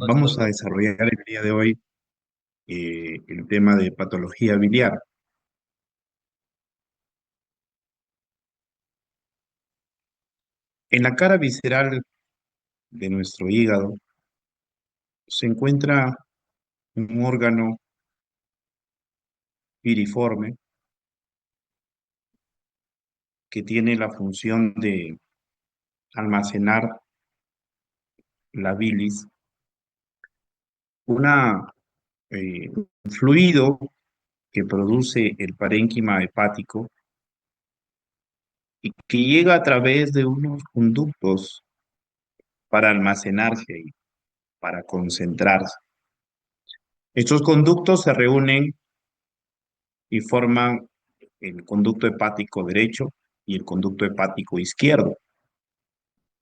Vamos a desarrollar el día de hoy el tema de patología biliar. En la cara visceral de nuestro hígado se encuentra un órgano piriforme que tiene la función de almacenar la bilis, un fluido que produce el parénquima hepático y que llega a través de unos conductos para almacenarse y para concentrarse. Estos conductos se reúnen y forman el conducto hepático derecho y el conducto hepático izquierdo.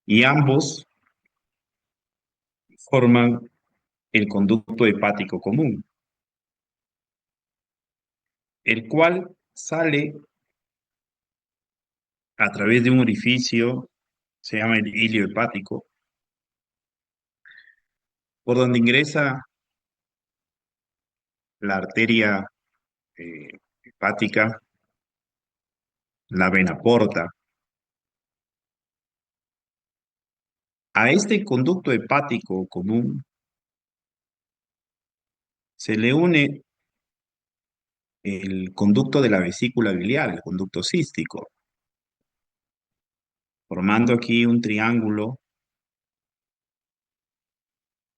Y ambos forman el conducto hepático común, el cual sale a través de un orificio, se llama el hilio hepático, por donde ingresa la arteria hepática, la vena porta. A este conducto hepático común se le une el conducto de la vesícula biliar, el conducto cístico, formando aquí un triángulo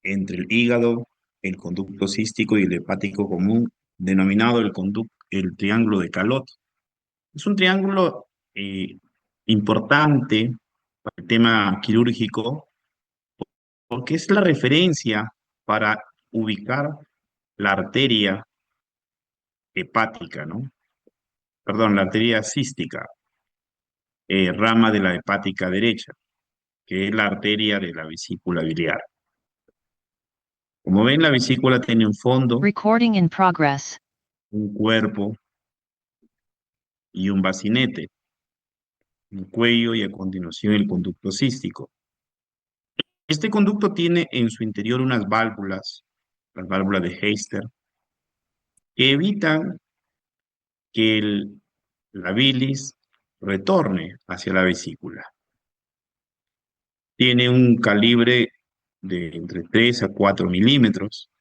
entre el hígado, el conducto cístico y el hepático común, denominado el triángulo de Calot. Es un triángulo importante para el tema quirúrgico porque es la referencia para ubicar la arteria hepática, ¿no? Perdón, la arteria cística, rama de la hepática derecha, que es la arteria de la vesícula biliar. Como ven, la vesícula tiene un fondo, Recording in progress. un cuerpo y un bacinete, un cuello y a continuación el conducto cístico. Este conducto tiene en su interior unas válvulas, las válvulas de Heister, que evitan que la bilis retorne hacia la vesícula. Tiene un calibre de entre 3 a 4 milímetros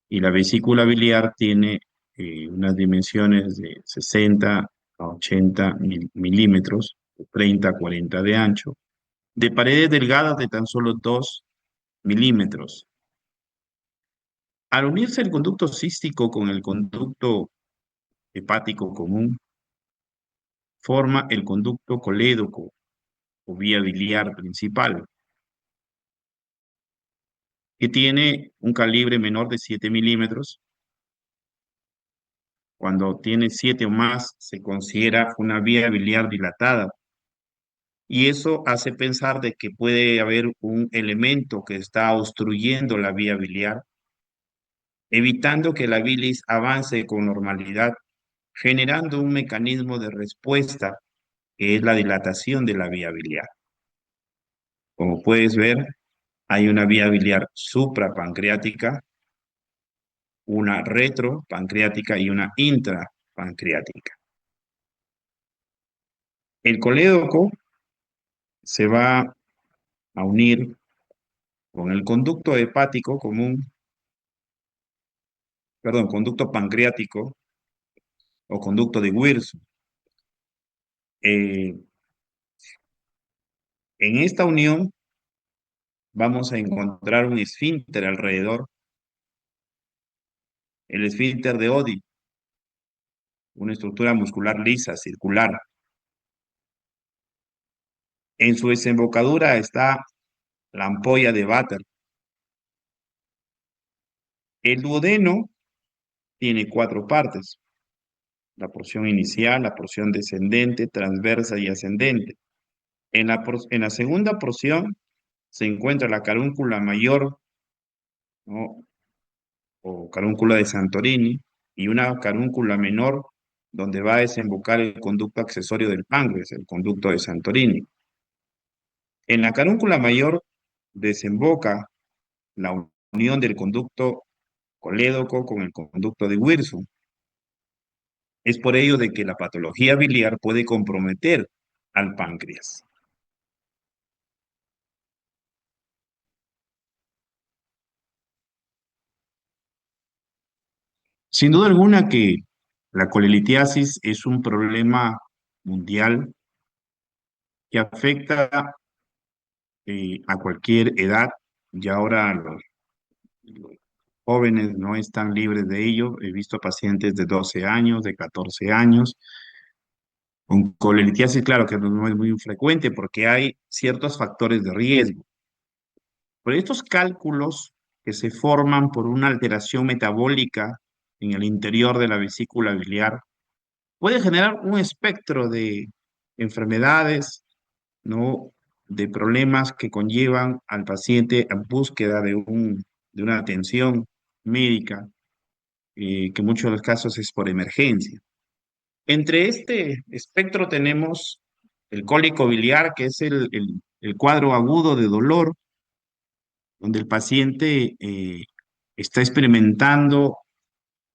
y la vesícula biliar tiene unas dimensiones de 60 a 80 milímetros, 30 a 40 de ancho, de paredes delgadas de tan solo 2 milímetros. Al unirse el conducto cístico con el conducto hepático común, forma el conducto colédoco o vía biliar principal, que tiene un calibre menor de 7 milímetros. Cuando tiene 7 o más, se considera una vía biliar dilatada. Y eso hace pensar de que puede haber un elemento que está obstruyendo la vía biliar, evitando que la bilis avance con normalidad, generando un mecanismo de respuesta que es la dilatación de la vía biliar. Como puedes ver, hay una vía biliar suprapancreática, una retropancreática y una intrapancreática. El colédoco se va a unir con el conducto hepático común, perdón, conducto pancreático o conducto de Wilson. En esta unión vamos a encontrar un esfínter alrededor, el esfínter de Oddi, una estructura muscular lisa, circular. En su desembocadura está la ampolla de Vater. El duodeno tiene 4 partes: la porción inicial, la porción descendente, transversa y ascendente. En la segunda porción se encuentra la carúncula mayor, ¿no? O carúncula de Santorini, y una carúncula menor donde va a desembocar el conducto accesorio del páncreas, el conducto de Santorini. En la carúncula mayor desemboca la unión del conducto colédoco con el conducto de Wilson. Es por ello de que la patología biliar puede comprometer al páncreas. Sin duda alguna que la colelitiasis es un problema mundial que afecta a cualquier edad. Ya ahora los jóvenes no están libres de ello. He visto pacientes de 12 años, de 14 años, con colelitiasis, claro que no es muy frecuente porque hay ciertos factores de riesgo. Pero estos cálculos que se forman por una alteración metabólica en el interior de la vesícula biliar puede generar un espectro de enfermedades, ¿no? De problemas que conllevan al paciente a búsqueda de una atención médica, que en muchos de los casos es por emergencia. Entre este espectro tenemos el cólico biliar, que es el cuadro agudo de dolor, donde el paciente está experimentando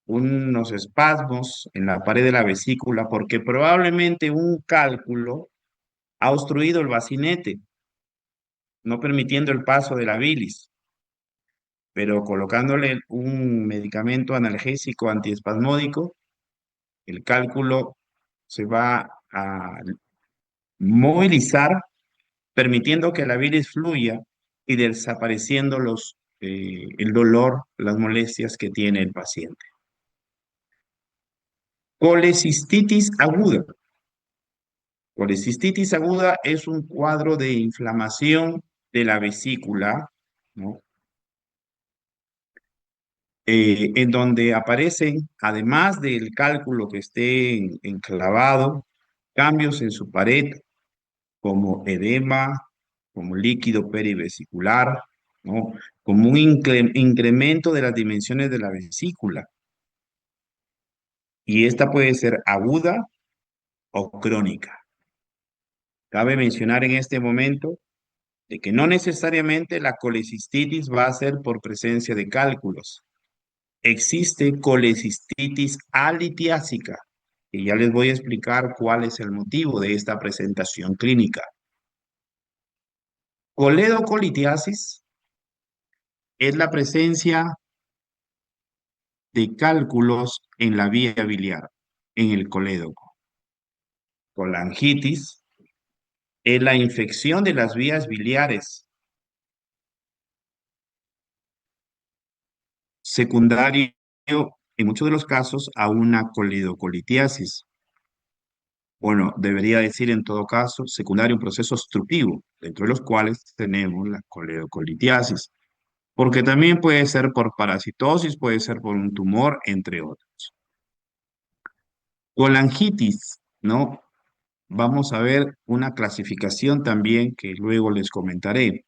unos espasmos en la pared de la vesícula porque probablemente un cálculo ha obstruido el bacinete, no permitiendo el paso de la bilis, pero colocándole un medicamento analgésico antiespasmódico, el cálculo se va a movilizar, permitiendo que la bilis fluya y desapareciendo el dolor, las molestias que tiene el paciente. Colecistitis aguda. Colecistitis aguda es un cuadro de inflamación de la vesícula, ¿no? En donde aparecen, además del cálculo que esté enclavado, cambios en su pared, como edema, como líquido perivesicular, ¿no? Como un incremento de las dimensiones de la vesícula. Y esta puede ser aguda o crónica. Cabe mencionar en este momento de que no necesariamente la colecistitis va a ser por presencia de cálculos. Existe colecistitis alitiásica, y ya les voy a explicar cuál es el motivo de esta presentación clínica. Coledocolitiasis es la presencia de cálculos en la vía biliar, en el colédoco. Colangitis es la infección de las vías biliares, secundario en muchos de los casos a una coledocolitiasis. Bueno, debería decir en todo caso secundario un proceso obstructivo, dentro de los cuales tenemos la coledocolitiasis, porque también puede ser por parasitosis, puede ser por un tumor, entre otros. Colangitis, ¿no? Vamos a ver una clasificación también que luego les comentaré.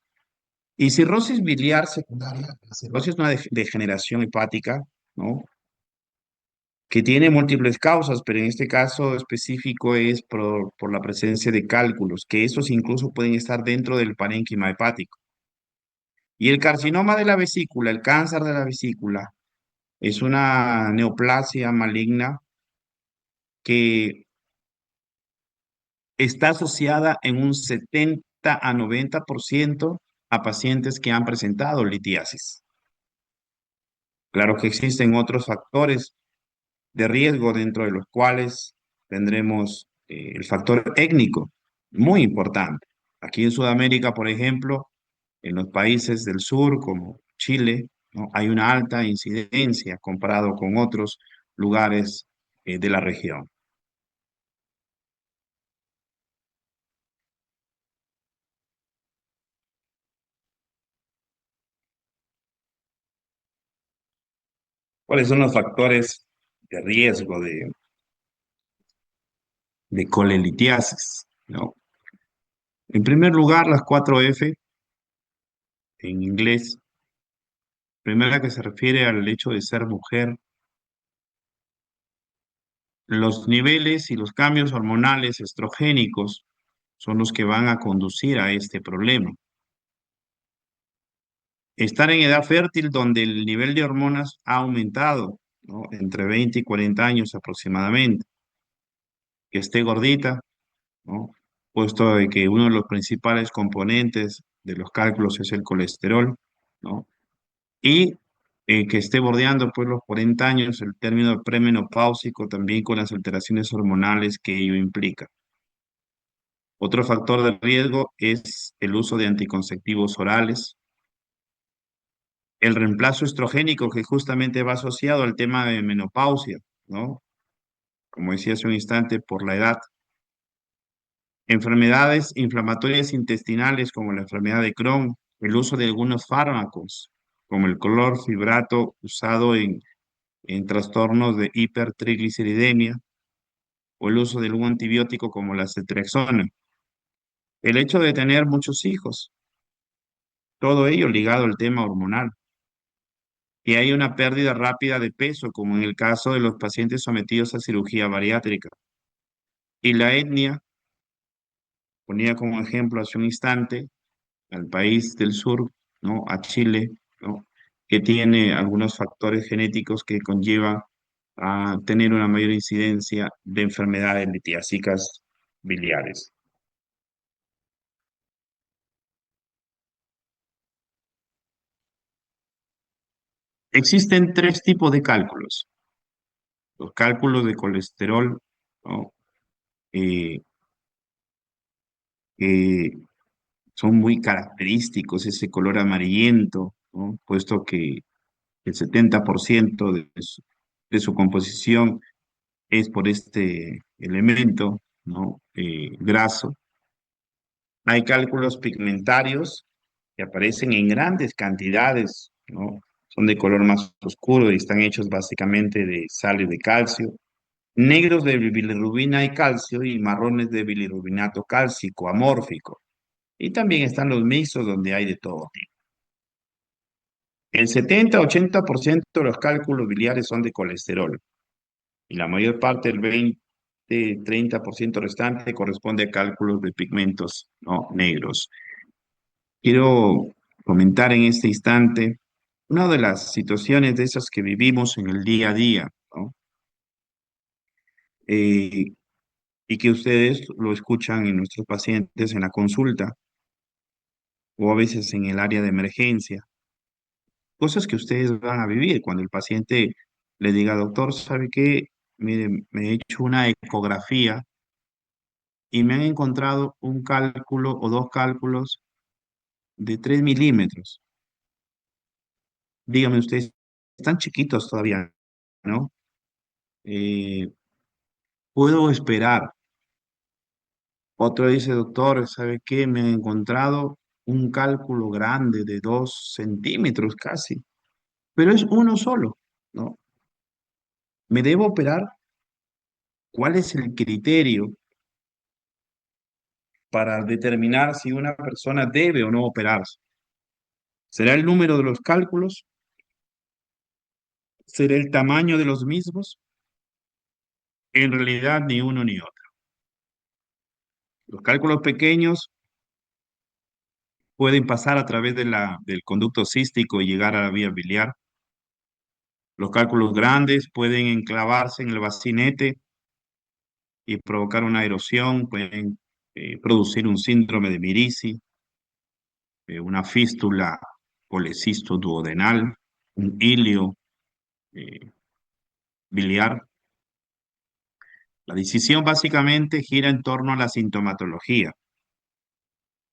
Y cirrosis biliar secundaria, la cirrosis es una degeneración hepática, ¿no? Que tiene múltiples causas, pero en este caso específico es por la presencia de cálculos, que estos incluso pueden estar dentro del parénquima hepático. Y el carcinoma de la vesícula, el cáncer de la vesícula, es una neoplasia maligna que está asociada en un 70 a 90% a pacientes que han presentado litiasis. Claro que existen otros factores de riesgo dentro de los cuales tendremos el factor étnico, muy importante. Aquí en Sudamérica, por ejemplo, en los países del sur como Chile, ¿no? Hay una alta incidencia comparado con otros lugares de la región. ¿Cuáles son los factores de riesgo de colelitiasis? ¿No? En primer lugar, las 4F en inglés. Primera que se refiere al hecho de ser mujer, los niveles y los cambios hormonales estrogénicos son los que van a conducir a este problema. Estar en edad fértil donde el nivel de hormonas ha aumentado, ¿no? Entre 20 y 40 años aproximadamente. Que esté gordita, ¿no? Puesto de que uno de los principales componentes de los cálculos es el colesterol, ¿no? Y que esté bordeando pues los 40 años, el término premenopáusico también con las alteraciones hormonales que ello implica. Otro factor de riesgo es el uso de anticonceptivos orales, el reemplazo estrogénico que justamente va asociado al tema de menopausia, ¿no? Como decía hace un instante, por la edad. Enfermedades inflamatorias intestinales como la enfermedad de Crohn, el uso de algunos fármacos, como el clorfibrato usado en trastornos de hipertrigliceridemia o el uso de algún antibiótico como la ceftriaxona. El hecho de tener muchos hijos, todo ello ligado al tema hormonal. Y hay una pérdida rápida de peso, como en el caso de los pacientes sometidos a cirugía bariátrica. Y la etnia, ponía como ejemplo hace un instante, al país del sur, ¿no? A Chile, ¿no? Que tiene algunos factores genéticos que conllevan a tener una mayor incidencia de enfermedades litiásicas biliares. Existen tres tipos de cálculos. Los cálculos de colesterol, ¿no? Eh, que son muy característicos, ese color amarillento, ¿no? Puesto que el 70% de su composición es por este elemento, ¿no? Graso. Hay cálculos pigmentarios que aparecen en grandes cantidades, ¿no? Son de color más oscuro y están hechos básicamente de sales de calcio. Negros de bilirrubina y calcio y marrones de bilirrubinato cálcico amórfico. Y también están los mixtos donde hay de todo tipo. El 70-80% de los cálculos biliares son de colesterol y la mayor parte, el 20-30% restante, corresponde a cálculos de pigmentos, ¿no? Negros. Quiero comentar en este instante una de las situaciones de esas que vivimos en el día a día, ¿no? Eh, y que ustedes lo escuchan en nuestros pacientes en la consulta o a veces en el área de emergencia. Cosas que ustedes van a vivir cuando el paciente le diga, doctor, ¿sabe qué? Mire, me he hecho una ecografía y me han encontrado un cálculo o dos cálculos de 3 milímetros. Dígame ustedes, están chiquitos todavía, ¿no? Eh, Puedo esperar. Otro dice, doctor, ¿sabe qué? Me han encontrado un cálculo grande de 2 centímetros casi, pero es uno solo, ¿no? ¿Me debo operar? ¿Cuál es el criterio para determinar si una persona debe o no operarse? ¿Será el número de los cálculos? ¿Será el tamaño de los mismos? En realidad, ni uno ni otro. Los cálculos pequeños pueden pasar a través del conducto cístico y llegar a la vía biliar. Los cálculos grandes pueden enclavarse en el bacinete y provocar una erosión, pueden producir un síndrome de Mirici, una fístula policisto duodenal, un hilio eh, biliar. La decisión básicamente gira en torno a la sintomatología.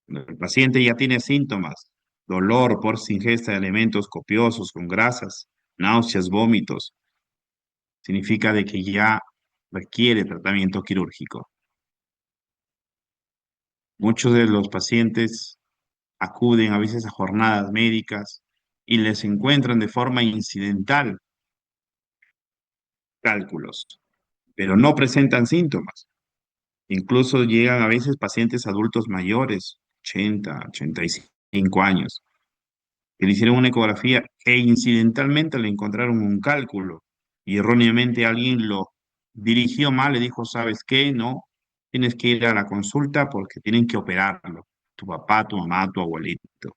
El paciente ya tiene síntomas, dolor por ingesta de alimentos copiosos con grasas, náuseas, vómitos, significa de que ya requiere tratamiento quirúrgico. Muchos de los pacientes acuden a veces a jornadas médicas y les encuentran de forma incidental cálculos, pero no presentan síntomas. Incluso llegan a veces pacientes adultos mayores, 80, 85 años, que le hicieron una ecografía e incidentalmente le encontraron un cálculo y erróneamente alguien lo dirigió mal, le dijo, ¿sabes qué? No, tienes que ir a la consulta porque tienen que operarlo, tu papá, tu mamá, tu abuelito.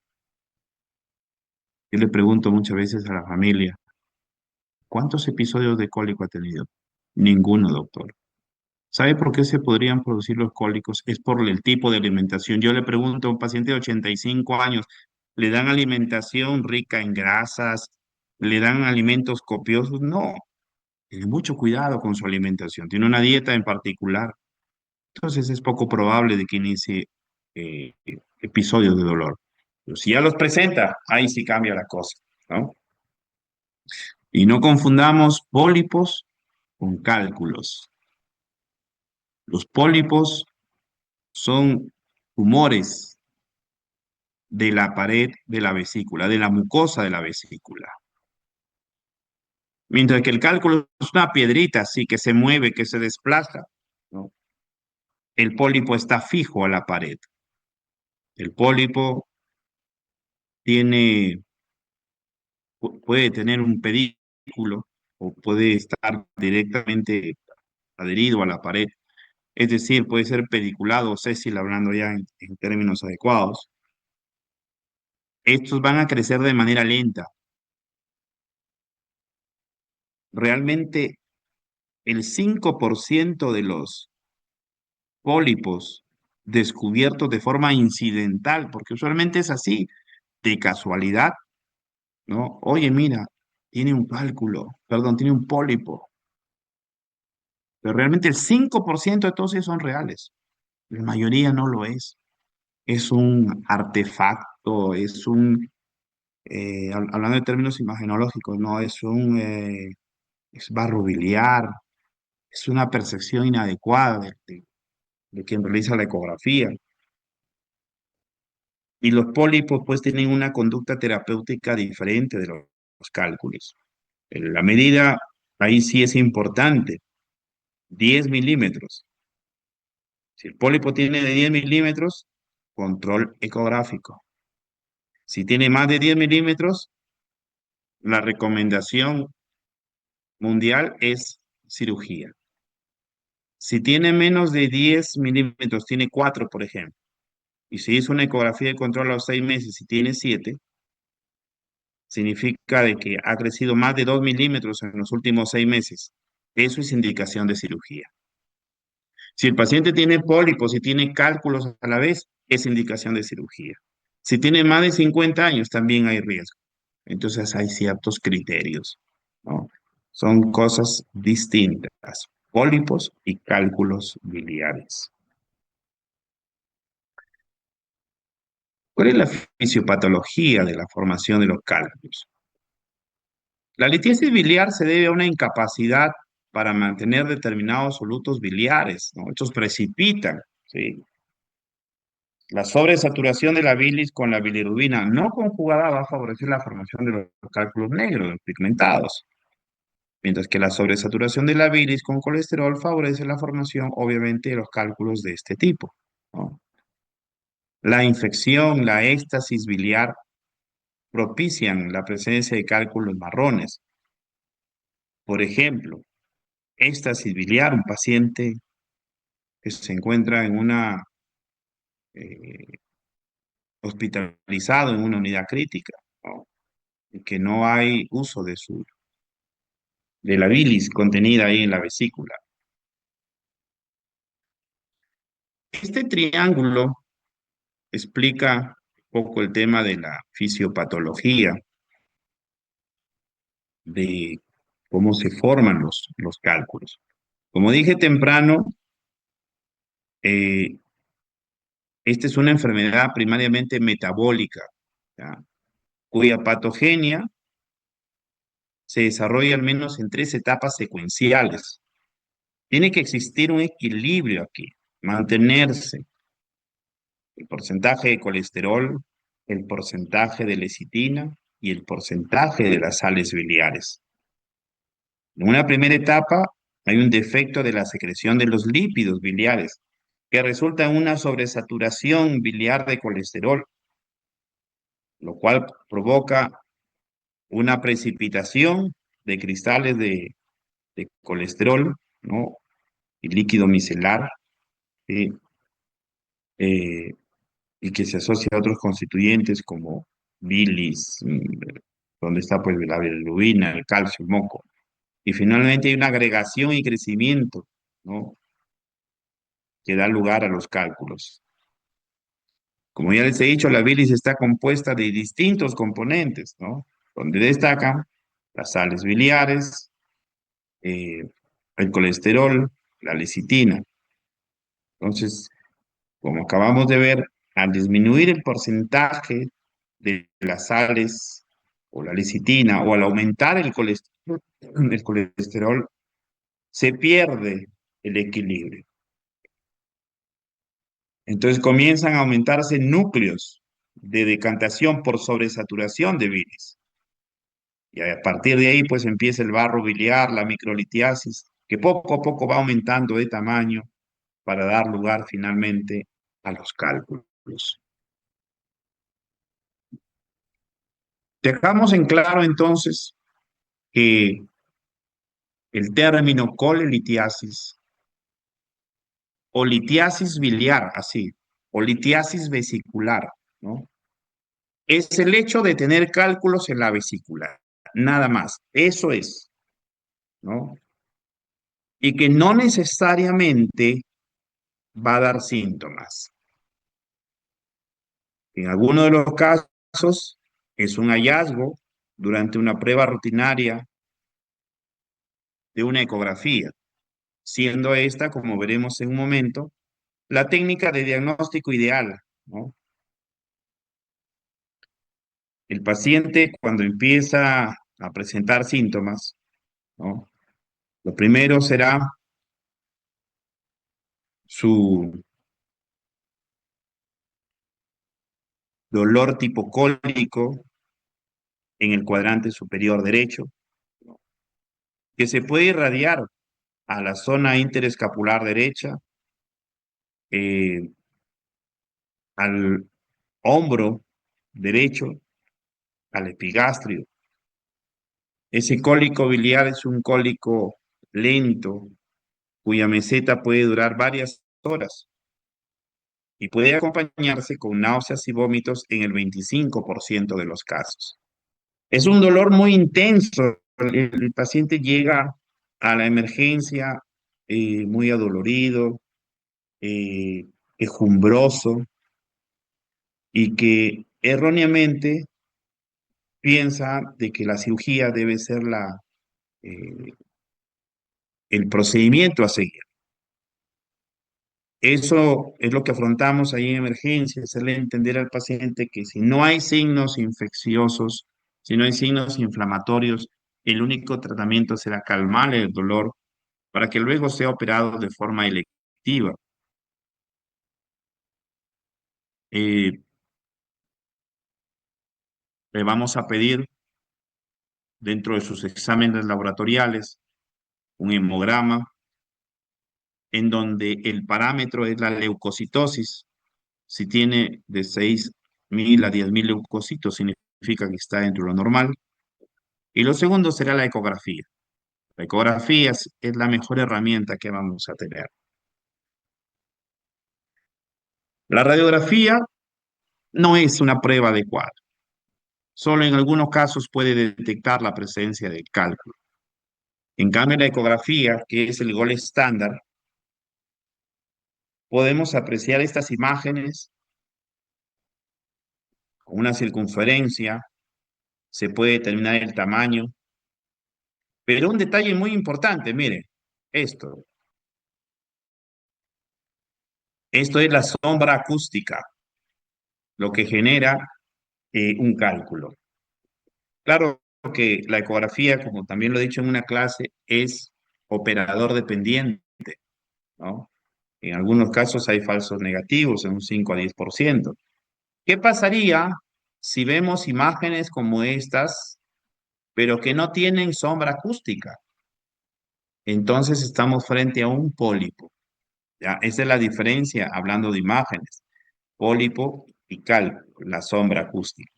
Yo le pregunto muchas veces a la familia, ¿cuántos episodios de cólico ha tenido? Ninguno, doctor. ¿Sabe por qué se podrían producir los cólicos? Es por el tipo de alimentación. Yo le pregunto a un paciente de 85 años, ¿le dan alimentación rica en grasas? ¿Le dan alimentos copiosos? No, tiene mucho cuidado con su alimentación. Tiene una dieta en particular. Entonces es poco probable de que inicie eh, episodios de dolor. Pero si ya los presenta, ahí sí cambia la cosa, ¿no? Y no confundamos pólipos con cálculos. Los pólipos son tumores de la pared de la vesícula, de la mucosa de la vesícula. Mientras que el cálculo es una piedrita así que se mueve, que se desplaza, ¿no? El pólipo está fijo a la pared. El pólipo tiene, puede tener un pedículo o puede estar directamente adherido a la pared. Es decir, puede ser pediculado o sésil, hablando ya en términos adecuados. Estos van a crecer de manera lenta. Realmente el 5% de los pólipos descubiertos de forma incidental, porque usualmente es así, de casualidad, ¿no? Oye, mira, tiene un cálculo, perdón, tiene un pólipo, pero realmente el 5% de todos ellos son reales, la mayoría no lo es. Es un artefacto, hablando de términos imagenológicos, ¿no? Es barro biliar, es una percepción inadecuada de quien realiza la ecografía. Y los pólipos pues tienen una conducta terapéutica diferente de los cálculos. La medida ahí sí es importante, 10 milímetros. Si el pólipo tiene de 10 milímetros, control ecográfico. Si tiene más de 10 milímetros, la recomendación mundial es cirugía. Si tiene menos de 10 milímetros, tiene 4, por ejemplo, y se hizo una ecografía de control a los 6 meses y tiene 7, significa de que ha crecido más de 2 milímetros en los últimos 6 meses. Eso es indicación de cirugía. Si el paciente tiene pólipos y tiene cálculos a la vez, es indicación de cirugía. Si tiene más de 50 años, también hay riesgo. Entonces hay ciertos criterios, ¿no? Son cosas distintas, pólipos y cálculos biliares. ¿Cuál es la fisiopatología de la formación de los cálculos? La litiasis biliar se debe a una incapacidad para mantener determinados solutos biliares, ¿no? Estos precipitan, ¿sí? La sobresaturación de la bilis con la bilirrubina no conjugada va a favorecer la formación de los cálculos negros, los pigmentados, mientras que la sobresaturación de la bilis con colesterol favorece la formación, obviamente, de los cálculos de este tipo, ¿no? La infección, la éstasis biliar propician la presencia de cálculos marrones. Por ejemplo, éstasis biliar, un paciente que se encuentra en eh, hospitalizado en una unidad crítica, ¿no? Y que no hay uso de la bilis contenida ahí en la vesícula. Este triángulo explica un poco el tema de la fisiopatología, de cómo se forman los cálculos. Como dije temprano, eh, esta es una enfermedad primariamente metabólica, ¿ya? Cuya patogenia se desarrolla al menos en 3 etapas secuenciales. Tiene que existir un equilibrio aquí, mantenerse el porcentaje de colesterol, el porcentaje de lecitina y el porcentaje de las sales biliares. En una primera etapa hay un defecto de la secreción de los lípidos biliares que resulta en una sobresaturación biliar de colesterol, lo cual provoca una precipitación de cristales de colesterol, ¿no? Y líquido micelar, ¿sí? Eh, y que se asocia a otros constituyentes como bilis, donde está pues la bilirrubina, el calcio, el moco. Y finalmente hay una agregación y crecimiento, ¿no? Que da lugar a los cálculos. Como ya les he dicho, la bilis está compuesta de distintos componentes, ¿no? Donde destacan las sales biliares, eh, el colesterol, la lecitina. Entonces, como acabamos de ver, al disminuir el porcentaje de las sales o la lecitina o al aumentar el colesterol, se pierde el equilibrio. Entonces comienzan a aumentarse núcleos de decantación por sobresaturación de bilis. Y a partir de ahí, pues empieza el barro biliar, la microlitiasis, que poco a poco va aumentando de tamaño para dar lugar finalmente a los cálculos. Dejamos en claro entonces que el término colelitiasis o litiasis biliar, así, o litiasis vesicular, ¿no? Es el hecho de tener cálculos en la vesícula, nada más, eso es, ¿no? Y que no necesariamente va a dar síntomas. En algunos de los casos es un hallazgo durante una prueba rutinaria de una ecografía, siendo esta, como veremos en un momento, la técnica de diagnóstico ideal, ¿no? El paciente cuando empieza a presentar síntomas, ¿no? Lo primero será su dolor tipo cólico en el cuadrante superior derecho, que se puede irradiar a la zona interescapular derecha, eh, al hombro derecho, al epigastrio. Ese cólico biliar es un cólico lento, cuya meseta puede durar varias horas y puede acompañarse con náuseas y vómitos en el 25% de los casos. Es un dolor muy intenso. El paciente llega a la emergencia muy adolorido, eh, quejumbroso y que erróneamente piensa de que la cirugía debe ser eh, el procedimiento a seguir. Eso es lo que afrontamos ahí en emergencia, hacerle entender al paciente que si no hay signos infecciosos, si no hay signos inflamatorios, el único tratamiento será calmar el dolor para que luego sea operado de forma electiva. Eh, Le vamos a pedir dentro de sus exámenes laboratoriales un hemograma en donde el parámetro es la leucocitosis. Si tiene de 6.000 a 10.000 leucocitos, significa que está dentro de lo normal. Y lo segundo será la ecografía. La ecografía es la mejor herramienta que vamos a tener. La radiografía no es una prueba adecuada. Solo en algunos casos puede detectar la presencia de cálculo. En cambio, la ecografía, que es el gol estándar, podemos apreciar estas imágenes con una circunferencia, se puede determinar el tamaño, pero un detalle muy importante, mire, esto, esto es la sombra acústica, lo que genera un cálculo. Claro que la ecografía, como también lo he dicho en una clase, es operador dependiente, ¿no? En algunos casos hay falsos negativos, en un 5 a 10%. ¿Qué pasaría si vemos imágenes como estas, pero que no tienen sombra acústica? Entonces estamos frente a un pólipo. ¿Ya? Esa es la diferencia hablando de imágenes. Pólipo y cálculo, la sombra acústica.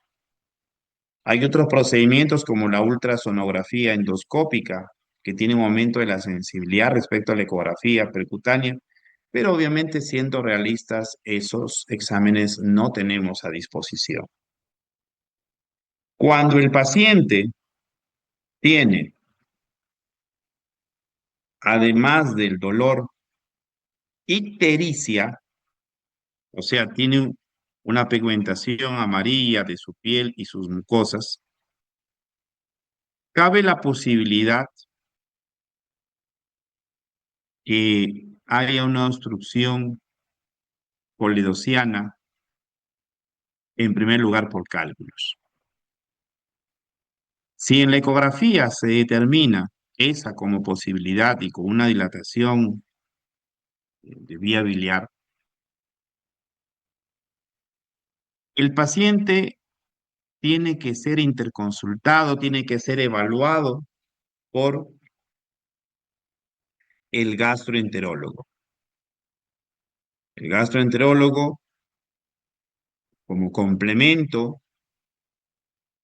Hay otros procedimientos como la ultrasonografía endoscópica, que tiene un aumento de la sensibilidad respecto a la ecografía percutánea, pero obviamente siendo realistas, esos exámenes no tenemos a disposición. Cuando el paciente tiene, además del dolor, ictericia, o sea, tiene una pigmentación amarilla de su piel y sus mucosas, cabe la posibilidad que haya una obstrucción polidociana, en primer lugar por cálculos. Si en la ecografía se determina esa como posibilidad y con una dilatación de vía biliar, el paciente tiene que ser interconsultado, tiene que ser evaluado por el gastroenterólogo. El gastroenterólogo, como complemento,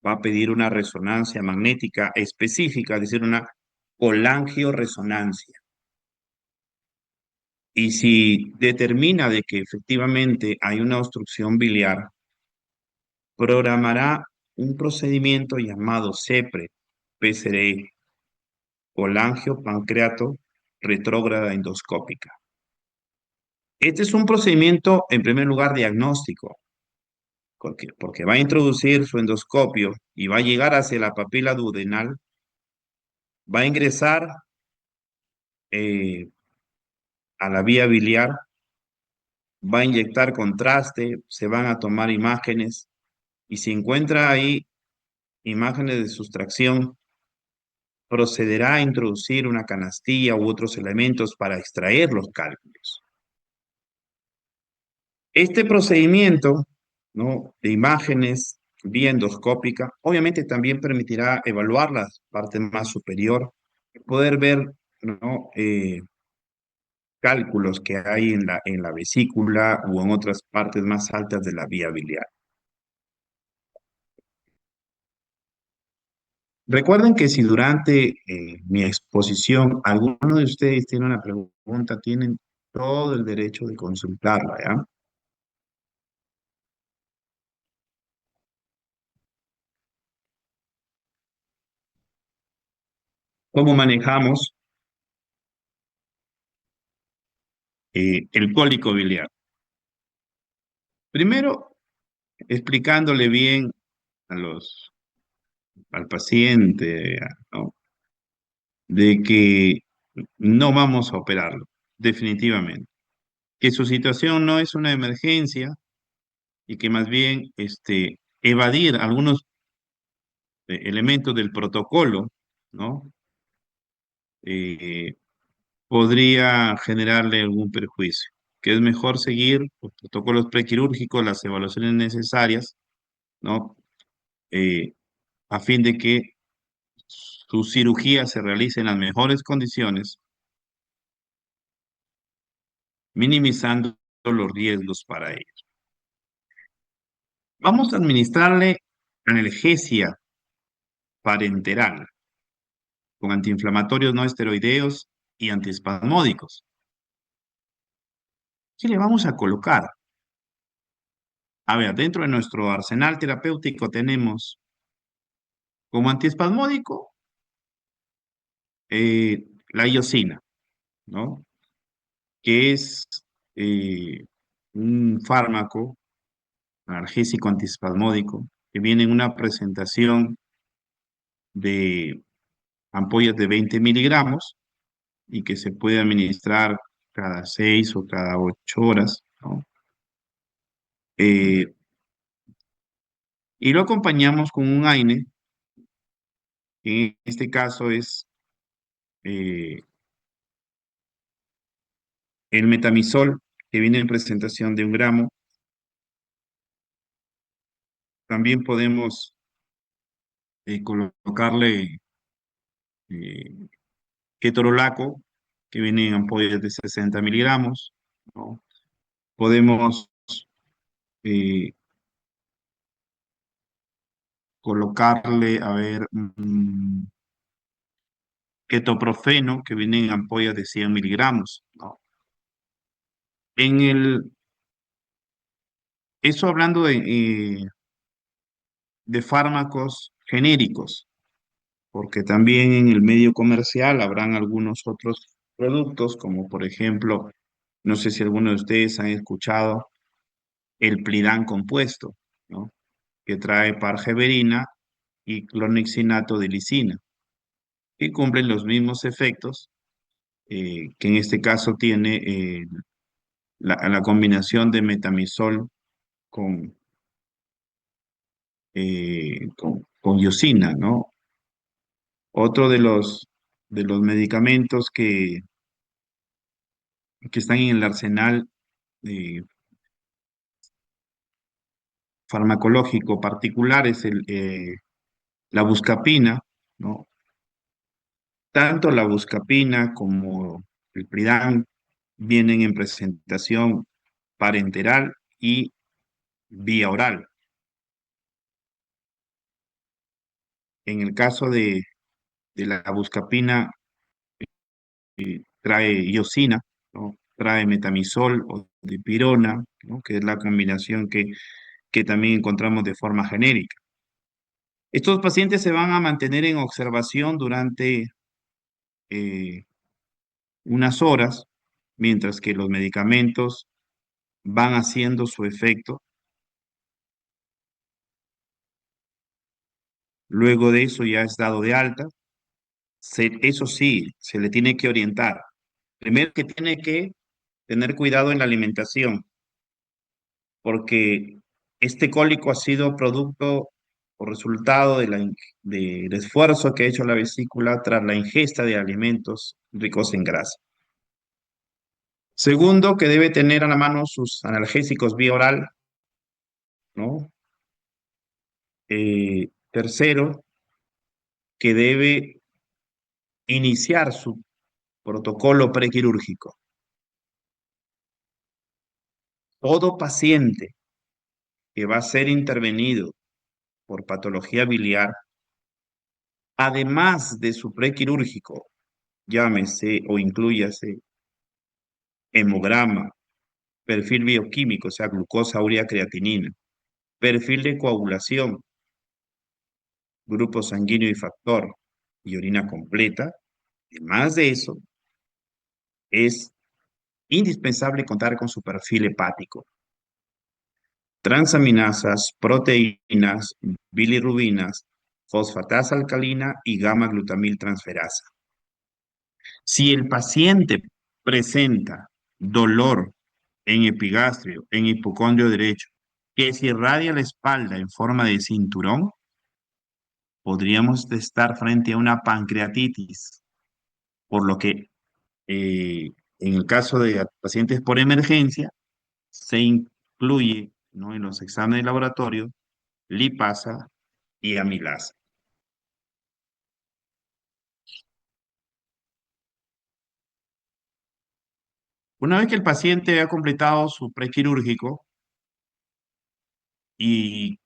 va a pedir una resonancia magnética específica, es decir, una colangioresonancia. Y si determina de que efectivamente hay una obstrucción biliar, programará un procedimiento llamado CEPRE, PCRE, colangiopancreato retrógrada endoscópica. Este es un procedimiento, en primer lugar, diagnóstico, porque va a introducir su endoscopio y va a llegar hacia la papila duodenal, va a ingresar a la vía biliar, va a inyectar contraste, se van a tomar imágenes y si encuentra ahí imágenes de sustracción, procederá a introducir una canastilla u otros elementos para extraer los cálculos. Este procedimiento, ¿no?, de imágenes vía endoscópica, obviamente también permitirá evaluar la parte más superior, poder ver, ¿no?, cálculos que hay en la vesícula o en otras partes más altas de la vía biliar. Recuerden que si durante mi exposición alguno de ustedes tiene una pregunta, tienen todo el derecho de consultarla, ¿ya? ¿Cómo manejamos el cólico biliar? Primero, explicándole bien a al paciente, ¿no?, de que no vamos a operarlo, definitivamente. Que su situación no es una emergencia y que más bien evadir algunos elementos del protocolo, ¿no? Eh, podría generarle algún perjuicio, que es mejor seguir los protocolos prequirúrgicos, las evaluaciones necesarias, ¿no? Eh, a fin de que su cirugía se realice en las mejores condiciones, minimizando los riesgos para ellos. Vamos a administrarle analgesia parenteral con antiinflamatorios no esteroideos y antiespasmódicos. ¿Qué le vamos a colocar? A ver, dentro de nuestro arsenal terapéutico tenemos como antiespasmódico la iosina, ¿no?, que es eh, un fármaco analgésico antiespasmódico que viene en una presentación de ampollas de 20 miligramos y que se puede administrar cada 6 o cada 8 horas, ¿no? Eh, y lo acompañamos con un AINE, que en este caso es eh, el metamizol, que viene en presentación de 1 gramo. También podemos colocarle eh, ketorolaco, que viene en ampollas de 60 miligramos, ¿no? Podemos eh, colocarle, a ver, ketoprofeno, que viene en ampollas de 100 miligramos, ¿no? En el, eso hablando de fármacos genéricos, porque también en el medio comercial habrán algunos otros productos, como por ejemplo, no sé si alguno de ustedes han escuchado el Plidán compuesto, ¿no? Que trae pargeberina y clonexinato de lisina, que cumplen los mismos efectos que en este caso tiene la combinación de metamizol con, con iosina, ¿no? Otro de los medicamentos que están en el arsenal eh, farmacológico particular es la buscapina, ¿no? Tanto la buscapina como el Pridán vienen en presentación parenteral y vía oral. En el caso de la buscapina, trae iosina, ¿no? Trae metamizol o dipirona, ¿no? Que es la combinación que también encontramos de forma genérica. Estos pacientes se van a mantener en observación durante eh, unas horas, mientras que los medicamentos van haciendo su efecto. Luego de eso ya es dado de alta. Eso sí, se le tiene que orientar. Primero que tiene que tener cuidado en la alimentación, porque este cólico ha sido producto o resultado del esfuerzo que ha hecho la vesícula tras la ingesta de alimentos ricos en grasa. Segundo, que debe tener a la mano sus analgésicos vía oral, ¿no? Tercero, que debe iniciar su protocolo prequirúrgico. Todo paciente que va a ser intervenido por patología biliar, además de su prequirúrgico, llámese o incluyase hemograma, perfil bioquímico, o sea, glucosa, urea, creatinina, perfil de coagulación, grupo sanguíneo y factor y orina completa. Además de eso, es indispensable contar con su perfil hepático. Transaminasas, proteínas, bilirrubinas, fosfatasa alcalina y gamma-glutamil transferasa. Si el paciente presenta dolor en epigastrio, en hipocondrio derecho, que se irradia la espalda en forma de cinturón, podríamos estar frente a una pancreatitis, por lo que en el caso de pacientes por emergencia, se incluye, ¿no?, en los exámenes de laboratorio lipasa y amilasa. Una vez que el paciente ha completado su prequirúrgico y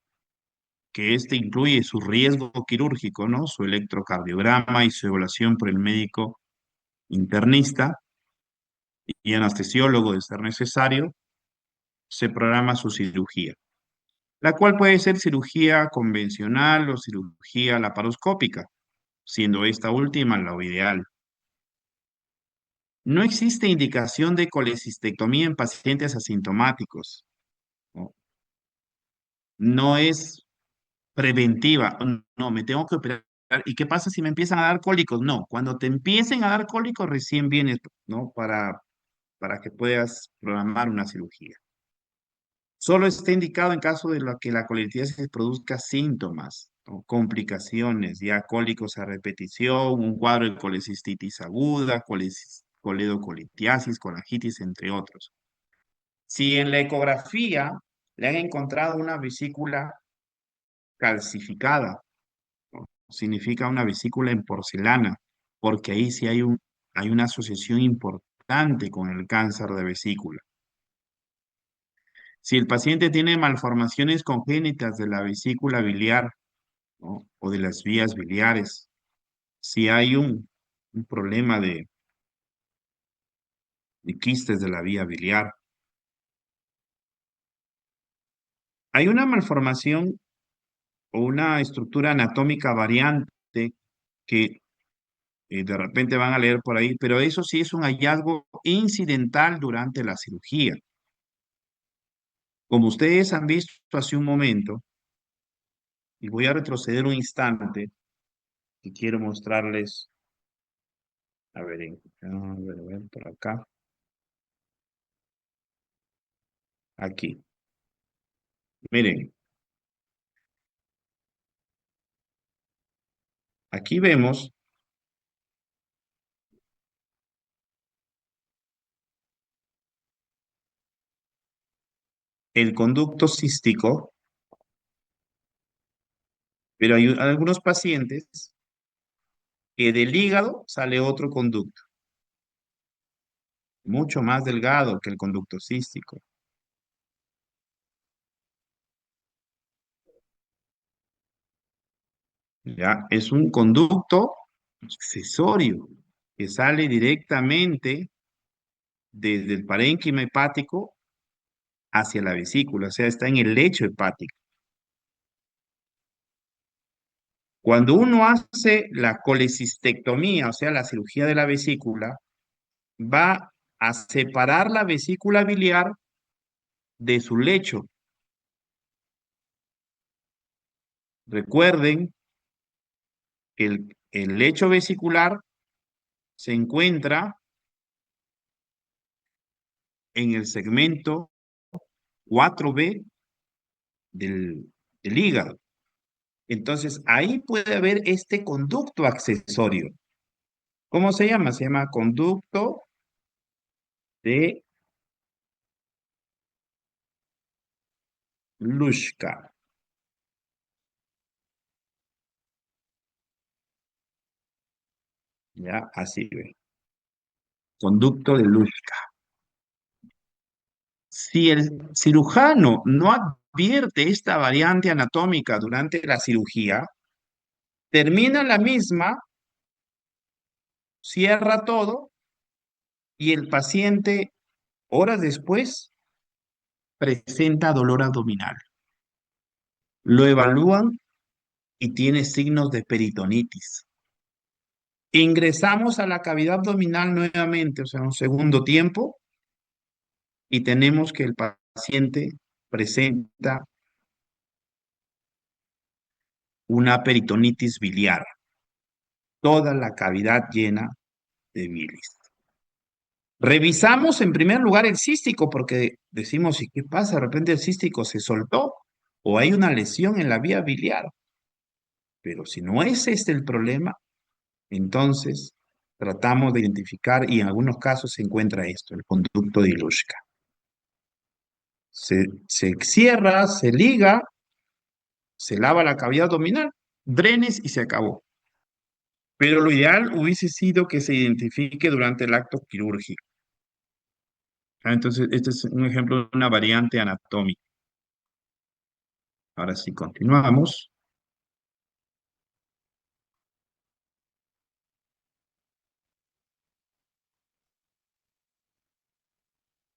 que este incluye su riesgo quirúrgico, ¿no?, su electrocardiograma y su evaluación por el médico internista y anestesiólogo de ser necesario, se programa su cirugía, la cual puede ser cirugía convencional o cirugía laparoscópica, siendo esta última lo ideal. No existe indicación de colecistectomía en pacientes asintomáticos, ¿no? No es preventiva. No, me tengo que operar. ¿Y qué pasa si me empiezan a dar cólicos? No, cuando te empiecen a dar cólicos, recién vienes, ¿no? Para que puedas programar una cirugía. Solo está indicado en caso de que la colitiasis produzca síntomas, ¿no?, complicaciones, ya cólicos a repetición, un cuadro de colecistitis aguda, coledocolitiasis, colangitis, entre otros. Si en la ecografía le han encontrado una vesícula calcificada, ¿no?, significa una vesícula en porcelana, porque ahí sí hay una asociación importante con el cáncer de vesícula. Si el paciente tiene malformaciones congénitas de la vesícula biliar, ¿no?, o de las vías biliares, si hay un problema de quistes de la vía biliar, hay una malformación o una estructura anatómica variante que de repente van a leer por ahí, pero eso sí es un hallazgo incidental durante la cirugía. Como ustedes han visto hace un momento, y voy a retroceder un instante, y quiero mostrarles, a ver, por acá, aquí. Miren, aquí vemos el conducto cístico, pero hay algunos pacientes que del hígado sale otro conducto, mucho más delgado que el conducto cístico. ¿Ya? Es un conducto accesorio que sale directamente desde el parénquima hepático hacia la vesícula, o sea, está en el lecho hepático. Cuando uno hace la colecistectomía, o sea, la cirugía de la vesícula, va a separar la vesícula biliar de su lecho. Recuerden que el lecho vesicular se encuentra en el segmento 4B del hígado. Entonces, ahí puede haber este conducto accesorio. ¿Cómo se llama? Se llama conducto de Luschka. Ya, así ve. Conducto de Luschka. Si el cirujano no advierte esta variante anatómica durante la cirugía, termina la misma, cierra todo y el paciente, horas después, presenta dolor abdominal. Lo evalúan y tiene signos de peritonitis. Ingresamos a la cavidad abdominal nuevamente, o sea, un segundo tiempo, y tenemos que el paciente presenta una peritonitis biliar, toda la cavidad llena de bilis. Revisamos en primer lugar el cístico porque decimos, ¿y qué pasa? De repente el cístico se soltó o hay una lesión en la vía biliar. Pero si no es este el problema, entonces tratamos de identificar y en algunos casos se encuentra esto, el conducto de Ilushka. Se cierra, se liga, se lava la cavidad abdominal, drenes y se acabó. Pero lo ideal hubiese sido que se identifique durante el acto quirúrgico. Entonces, este es un ejemplo de una variante anatómica. Ahora sí, continuamos.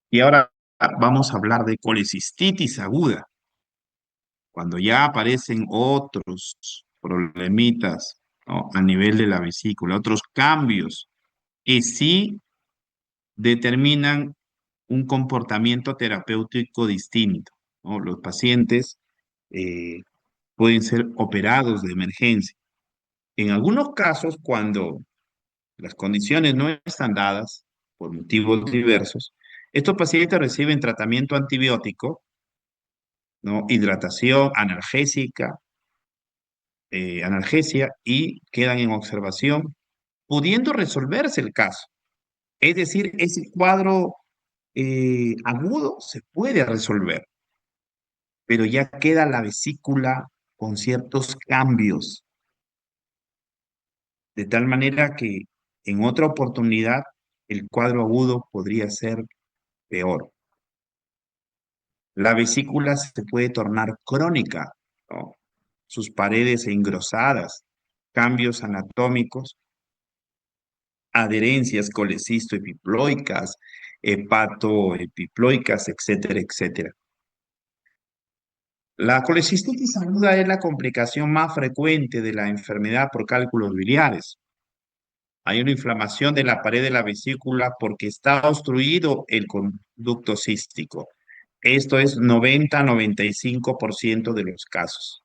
Y ahora vamos a hablar de colecistitis aguda, cuando ya aparecen otros problemitas, ¿no? A nivel de la vesícula, otros cambios que sí determinan un comportamiento terapéutico distinto, ¿no? Los pacientes eh, pueden ser operados de emergencia. En algunos casos, cuando las condiciones no están dadas por motivos diversos, estos pacientes reciben tratamiento antibiótico, ¿no? Hidratación analgésica, analgesia y quedan en observación, pudiendo resolverse el caso. Es decir, ese cuadro agudo se puede resolver, pero ya queda la vesícula con ciertos cambios, de tal manera que en otra oportunidad el cuadro agudo podría ser peor. La vesícula se puede tornar crónica, ¿no? Sus paredes engrosadas, cambios anatómicos, adherencias colecistoepiploicas, hepatoepiploicas, etcétera, etcétera. La colecistitis aguda es la complicación más frecuente de la enfermedad por cálculos biliares. Hay una inflamación de la pared de la vesícula porque está obstruido el conducto cístico. Esto es 90-95% de los casos,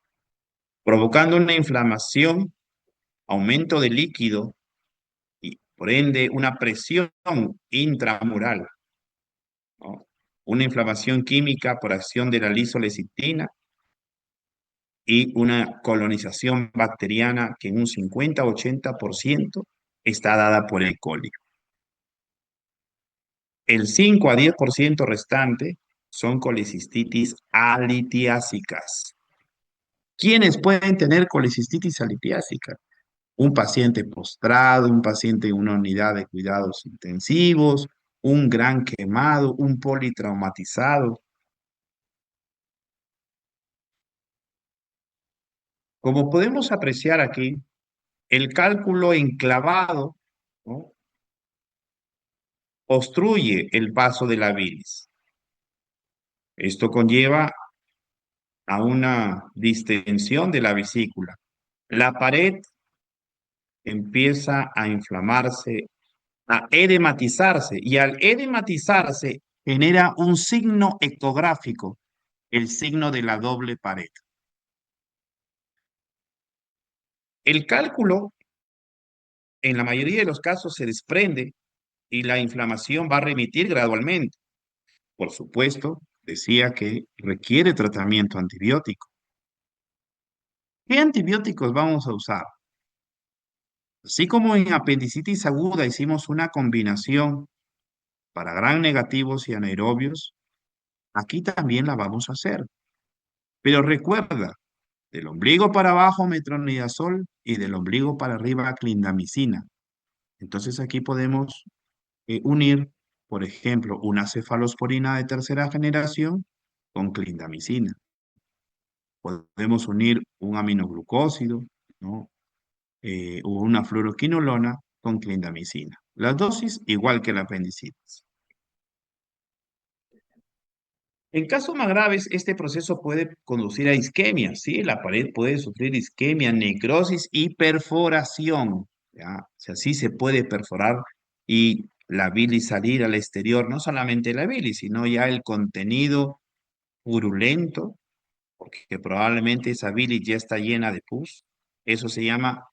provocando una inflamación, aumento de líquido y por ende una presión intramural, ¿no? Una inflamación química por acción de la lisolecitina y una colonización bacteriana que en un 50-80% está dada por el coli. El 5 a 10% restante son colicistitis alitiásicas. ¿Quiénes pueden tener colicistitis alitiásica? Un paciente postrado, un paciente en una unidad de cuidados intensivos, un gran quemado, un politraumatizado. Como podemos apreciar aquí, el cálculo enclavado, ¿no?, obstruye el paso de la bilis. Esto conlleva a una distensión de la vesícula. La pared empieza a inflamarse, a edematizarse, y al edematizarse genera un signo ecográfico, el signo de la doble pared. El cálculo, en la mayoría de los casos, se desprende y la inflamación va a remitir gradualmente. Por supuesto, decía que requiere tratamiento antibiótico. ¿Qué antibióticos vamos a usar? Así como en apendicitis aguda hicimos una combinación para gram negativos y anaerobios, aquí también la vamos a hacer. Pero recuerda, del ombligo para abajo metronidazol y del ombligo para arriba clindamicina. Entonces aquí podemos unir, por ejemplo, una cefalosporina de tercera generación con clindamicina. Podemos unir un aminoglucósido, ¿no?, o una fluoroquinolona con clindamicina. Las dosis igual que la apendicitis. En casos más graves, este proceso puede conducir a isquemia, ¿sí? La pared puede sufrir isquemia, necrosis y perforación, ¿ya? O sea, sí se puede perforar y la bilis salir al exterior, no solamente la bilis, sino ya el contenido purulento, porque probablemente esa bilis ya está llena de pus. Eso se llama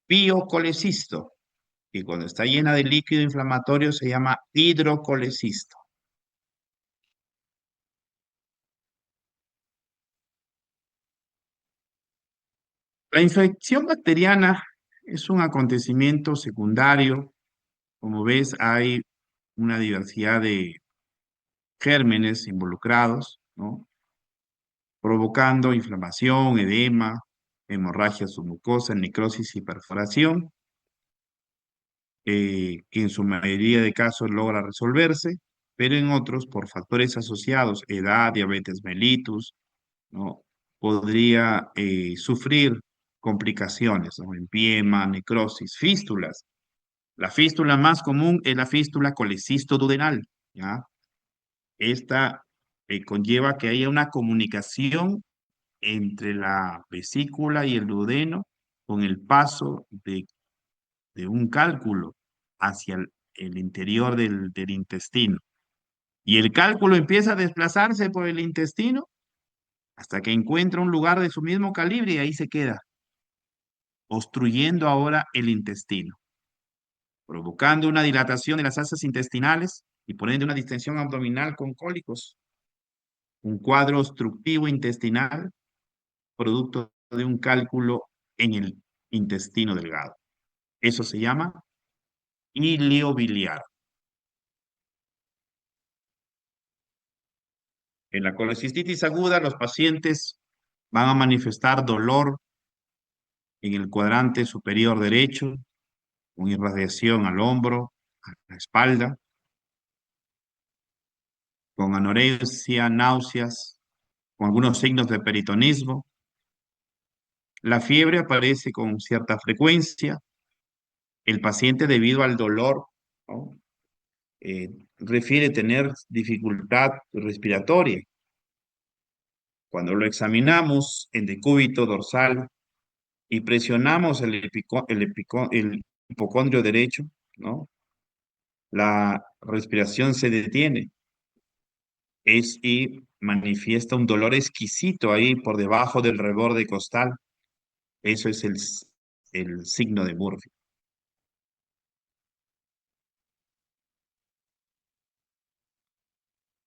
piocolecisto. Y cuando está llena de líquido inflamatorio se llama hidrocolecisto. La infección bacteriana es un acontecimiento secundario. Como ves, hay una diversidad de gérmenes involucrados, ¿no?, provocando inflamación, edema, hemorragia submucosa, necrosis y perforación, que en su mayoría de casos logra resolverse, pero en otros, por factores asociados, edad, diabetes mellitus, ¿no?, podría sufrir complicaciones, ¿no?, empiema, necrosis, fístulas. La fístula más común es la fístula colecisto-duodenal, ¿ya? Esta conlleva que haya una comunicación entre la vesícula y el duodeno con el paso de un cálculo hacia el interior del intestino. Y el cálculo empieza a desplazarse por el intestino hasta que encuentra un lugar de su mismo calibre y ahí se queda, obstruyendo ahora el intestino, provocando una dilatación de las asas intestinales y por ende una distensión abdominal con cólicos, un cuadro obstructivo intestinal producto de un cálculo en el intestino delgado. Eso se llama iliobiliar. En la colecistitis aguda, los pacientes van a manifestar dolor en el cuadrante superior derecho, con irradiación al hombro, a la espalda, con anorexia, náuseas, con algunos signos de peritonismo. La fiebre aparece con cierta frecuencia. El paciente, debido al dolor, ¿no?, refiere tener dificultad respiratoria. Cuando lo examinamos en decúbito dorsal y presionamos el hipocondrio derecho, ¿no? La respiración se detiene y manifiesta un dolor exquisito ahí por debajo del reborde costal. Eso es el signo de Murphy.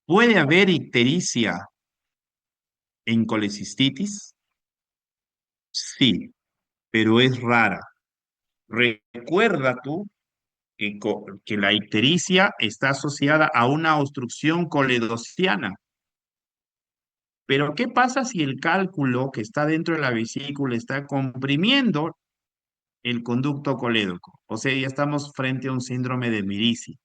¿Puede haber ictericia en colecistitis? Sí, pero es rara. Recuerda tú que la ictericia está asociada a una obstrucción coledociana. Pero ¿qué pasa si el cálculo que está dentro de la vesícula está comprimiendo el conducto colédoco? O sea, ya estamos frente a un síndrome de Mirici.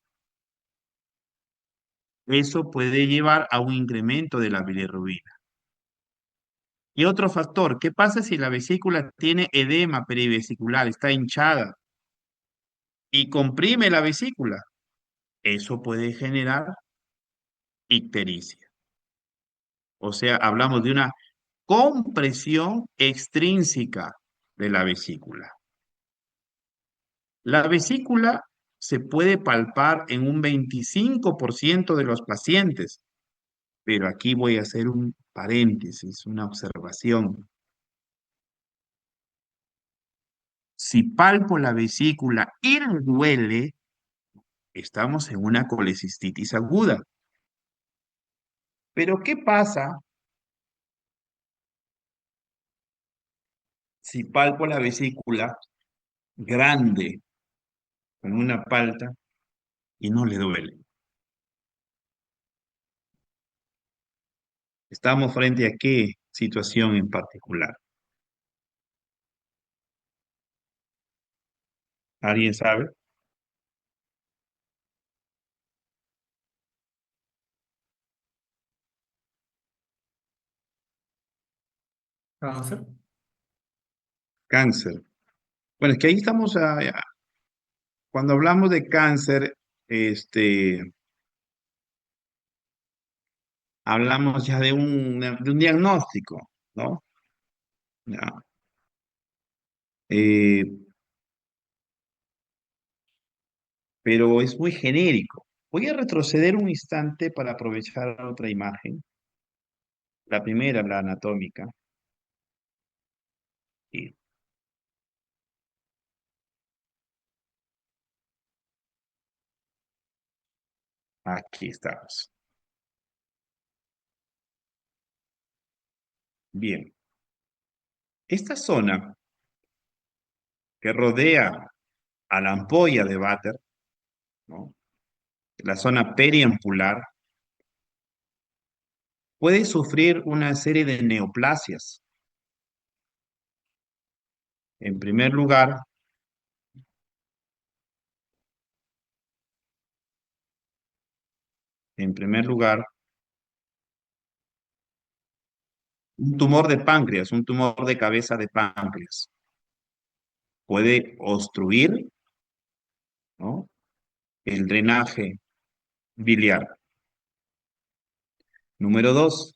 Eso puede llevar a un incremento de la bilirrubina. Y otro factor, ¿qué pasa si la vesícula tiene edema perivesicular, está hinchada y comprime la vesícula? Eso puede generar ictericia. O sea, hablamos de una compresión extrínseca de la vesícula. La vesícula se puede palpar en un 25% de los pacientes, pero aquí voy a hacer un paréntesis, una observación. Si palpo la vesícula y me duele, estamos en una colecistitis aguda. Pero ¿qué pasa si palpo la vesícula grande con una palta y no le duele? Estamos frente a qué situación en particular. ¿Alguien sabe? Cáncer. Cáncer. Bueno, es que ahí estamos, cuando hablamos de cáncer, hablamos ya de un diagnóstico, ¿no? Ya. Eh, pero es muy genérico. Voy a retroceder un instante para aprovechar otra imagen. La primera, la anatómica. Y aquí estamos. Bien. Esta zona que rodea a la ampolla de váter, ¿no? La zona periampular, puede sufrir una serie de neoplasias. En primer lugar, en primer lugar, un tumor de páncreas, un tumor de cabeza de páncreas, puede obstruir, ¿no? El drenaje biliar. Número dos,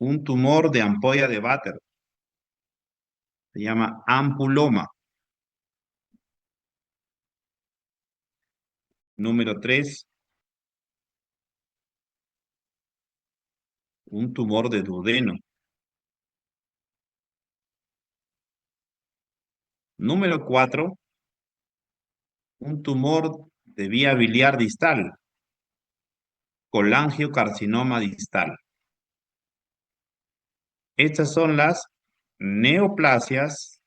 un tumor de ampolla de váter, se llama ampuloma. Número tres, un tumor de duodeno. Número cuatro, un tumor de vía biliar distal, colangiocarcinoma distal. Estas son las neoplasias,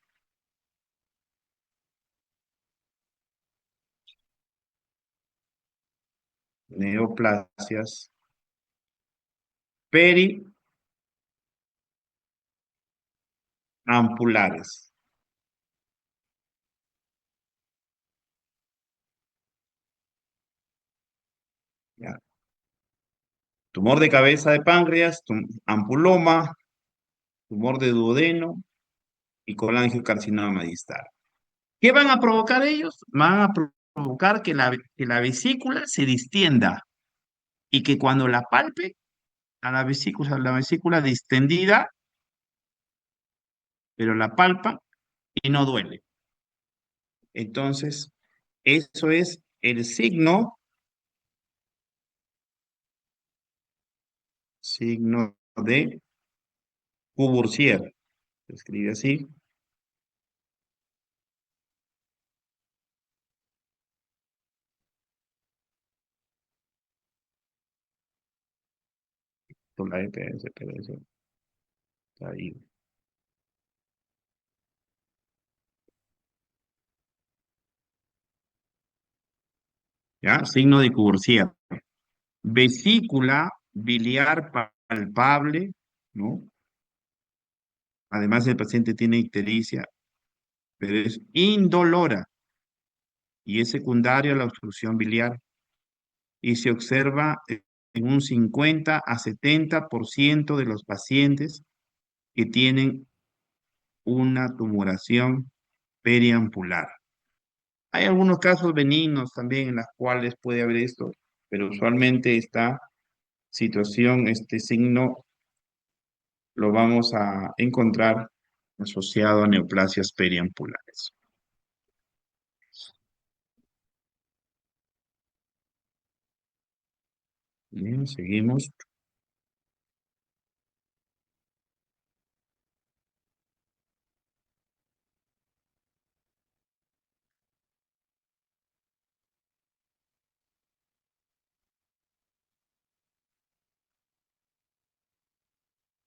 neoplasias periampulares. ¿Ya? Tumor de cabeza de páncreas, ampuloma, tumor de duodeno y colangiocarcinoma distal. ¿Qué van a provocar ellos? Van a provocar que la vesícula se distienda y que cuando la palpe a la vesícula distendida, pero la palpa y no duele. Entonces, eso es el signo de Courvoisier. Se escribe así. Con la EPS, pero eso está ahí. ¿Ya? Signo de Courvoisier. Vesícula biliar palpable, ¿no? Además, el paciente tiene ictericia, pero es indolora y es secundario a la obstrucción biliar y se observa en un 50 a 70% de los pacientes que tienen una tumoración periampular. Hay algunos casos benignos también en los cuales puede haber esto, pero usualmente esta situación, este signo, lo vamos a encontrar asociado a neoplasias periampulares. Bien, seguimos.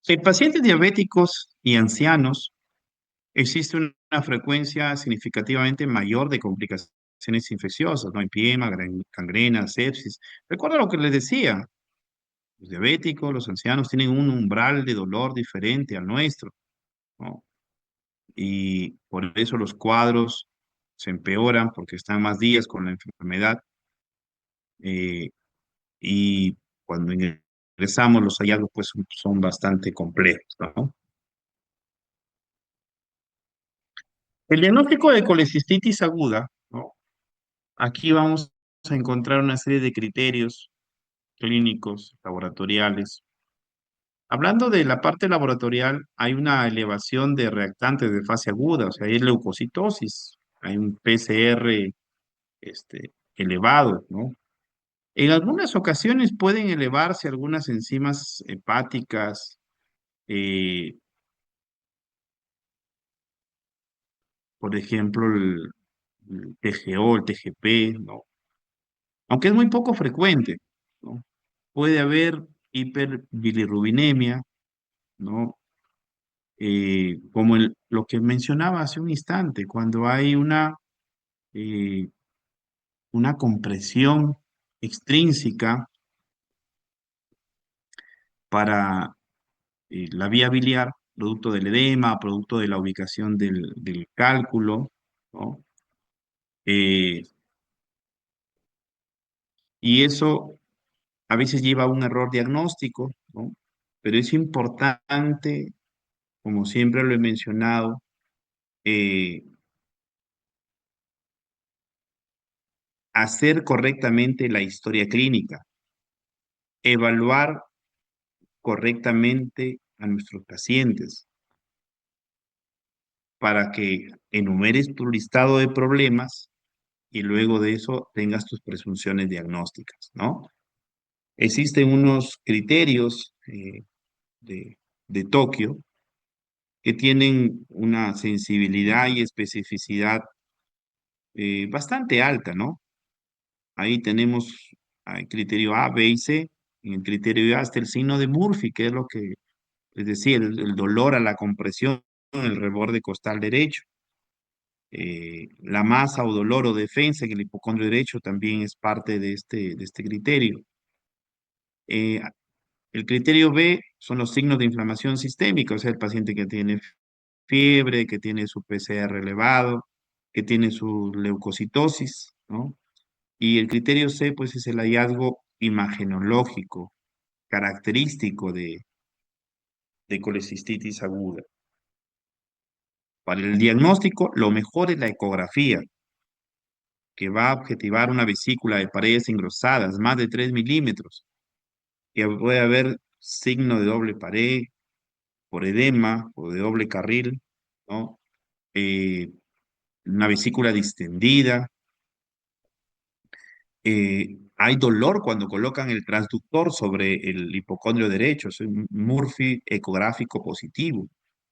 En pacientes diabéticos y ancianos existe una frecuencia significativamente mayor de complicaciones infecciosas, ¿no? Empiema, gangrena, sepsis. Recuerda lo que les decía, los diabéticos, los ancianos tienen un umbral de dolor diferente al nuestro, ¿no? Y por eso los cuadros se empeoran porque están más días con la enfermedad eh, y cuando ingresamos los hallazgos pues son bastante complejos, ¿no? El diagnóstico de colecistitis aguda, ¿no? Aquí vamos a encontrar una serie de criterios clínicos, laboratoriales. Hablando de la parte laboratorial, hay una elevación de reactantes de fase aguda, o sea, hay leucocitosis, hay un PCR elevado, ¿no? En algunas ocasiones pueden elevarse algunas enzimas hepáticas, eh, por ejemplo, el TGO, el TGP, ¿no? Aunque es muy poco frecuente, ¿no? Puede haber hiperbilirrubinemia, ¿no? Como lo que mencionaba hace un instante, cuando hay eh, una compresión extrínseca para la vía biliar, producto del edema, producto de la ubicación del cálculo, ¿no? Eh, y eso a veces lleva a un error diagnóstico, ¿no? Pero es importante, como siempre lo he mencionado, eh, hacer correctamente la historia clínica, evaluar correctamente a nuestros pacientes para que enumeres tu listado de problemas y luego de eso tengas tus presunciones diagnósticas, ¿no? Existen unos criterios de Tokio que tienen una sensibilidad y especificidad bastante alta, ¿no? Ahí tenemos el criterio A, B y C. En el criterio A está el signo de Murphy, que es lo que es decir, el dolor a la compresión en el reborde costal derecho. La masa o dolor o defensa en el hipocondrio derecho también es parte de este criterio. Eh, el criterio B son los signos de inflamación sistémica, o sea, el paciente que tiene fiebre, que tiene su PCR elevado, que tiene su leucocitosis, ¿no? Y el criterio C, pues, es el hallazgo imagenológico característico de colecistitis aguda. Para el diagnóstico, lo mejor es la ecografía, que va a objetivar una vesícula de paredes engrosadas, más de 3 milímetros, que puede haber signo de doble pared, por edema o de doble carril, ¿no? Una vesícula distendida. Hay dolor cuando colocan el transductor sobre el hipocondrio derecho, es un Murphy ecográfico positivo.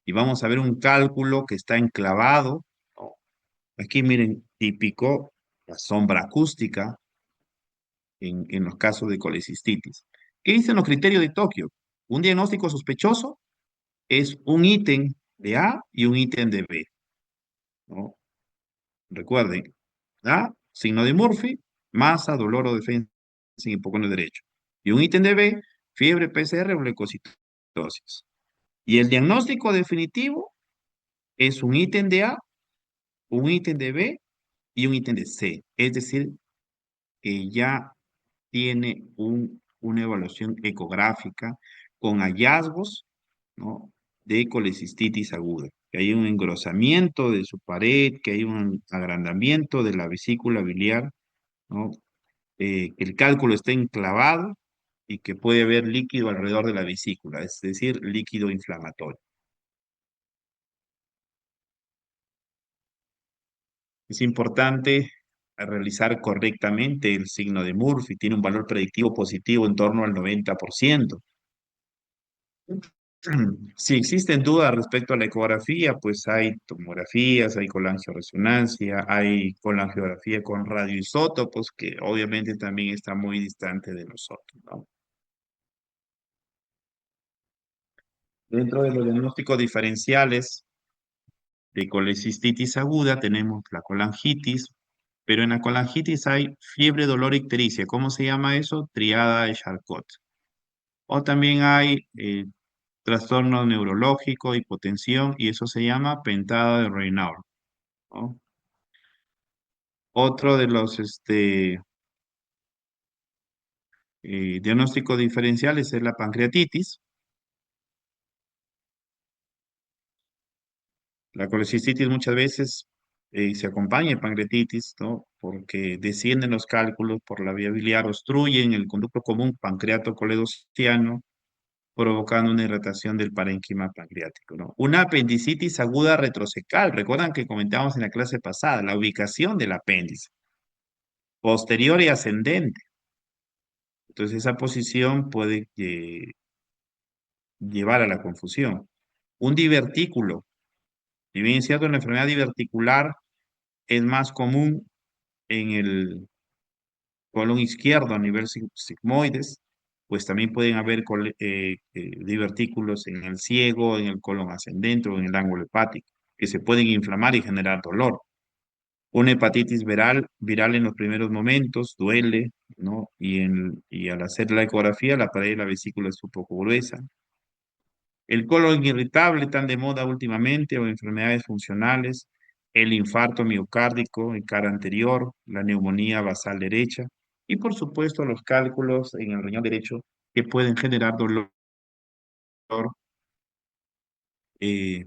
Y vamos a ver un cálculo que está enclavado, ¿no? Aquí miren, típico, la sombra acústica en los casos de colecistitis. ¿Qué dicen los criterios de Tokio? Un diagnóstico sospechoso es un ítem de A y un ítem de B, ¿no? Recuerden, A, signo de Murphy, masa, dolor o defensa en hipocondrio derecho. Y un ítem de B, fiebre, PCR o leucocitosis. Y el diagnóstico definitivo es un ítem de A, un ítem de B y un ítem de C. Es decir, que ya tiene una evaluación ecográfica con hallazgos, ¿no? De colecistitis aguda, que hay un engrosamiento de su pared, que hay un agrandamiento de la vesícula biliar, ¿no? Que el cálculo está enclavado y que puede haber líquido alrededor de la vesícula, es decir, líquido inflamatorio. Es importante realizar correctamente el signo de Murphy, tiene un valor predictivo positivo en torno al 90%. Si existen dudas respecto a la ecografía, pues hay tomografías, hay colangioresonancia, hay colangiografía con radioisótopos, que obviamente también está muy distante de nosotros, ¿no? Dentro de los diagnósticos diferenciales de colecistitis aguda tenemos la colangitis, pero en la colangitis hay fiebre, dolor, ictericia. ¿Cómo se llama eso? Triada de Charcot. O también hay trastorno neurológico, hipotensión, y eso se llama pentada de Raynaud, ¿no? Otro de los diagnósticos diferenciales es la pancreatitis. La colecistitis muchas veces se acompaña de pancreatitis, ¿no? Porque descienden los cálculos por la vía biliar, obstruyen el conducto común pancreato-coledociano, provocando una irritación del parénquima pancreático, ¿no? Una apendicitis aguda retrocecal. Recuerdan que comentábamos en la clase pasada la ubicación del apéndice, posterior y ascendente. Entonces esa posición puede llevar a la confusión. Un divertículo. Si bien es cierto, la enfermedad diverticular es más común en el colon izquierdo a nivel sigmoides, pues también pueden haber divertículos en el ciego, en el colon ascendente o en el ángulo hepático, que se pueden inflamar y generar dolor. Una hepatitis viral en los primeros momentos duele, ¿no? Y al hacer la ecografía, la pared de la vesícula es un poco gruesa. El colon irritable, tan de moda últimamente, o enfermedades funcionales, el infarto miocárdico en cara anterior, la neumonía basal derecha y por supuesto los cálculos en el riñón derecho que pueden generar dolor eh,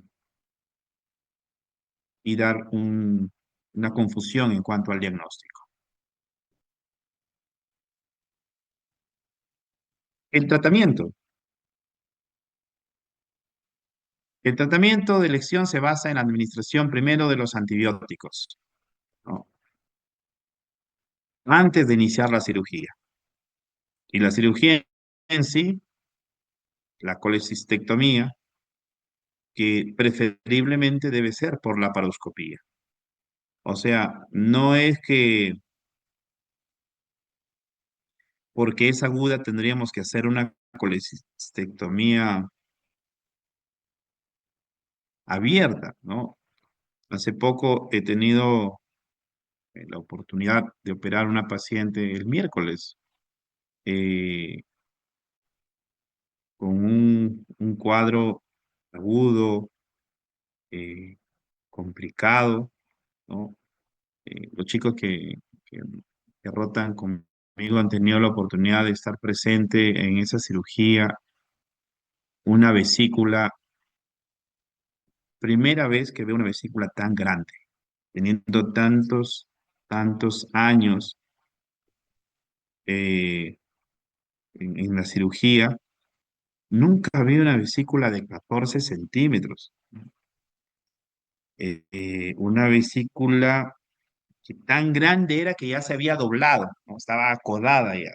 y dar una confusión en cuanto al diagnóstico. El tratamiento. El tratamiento de elección se basa en la administración primero de los antibióticos, ¿no? Antes de iniciar la cirugía. Y la cirugía en sí, la colecistectomía, que preferiblemente debe ser por la paroscopía. O sea, no es que porque es aguda tendríamos que hacer una colecistectomía abierta, ¿no? Hace poco he tenido la oportunidad de operar a una paciente el miércoles eh, con un cuadro agudo, eh, complicado, ¿no? Los chicos que rotan conmigo han tenido la oportunidad de estar presente en esa cirugía, una vesícula, primera vez que veo una vesícula tan grande, teniendo tantos años, eh, en la cirugía, nunca vi una vesícula de 14 centímetros. Una vesícula que tan grande era que ya se había doblado, ¿no? Estaba acodada ya,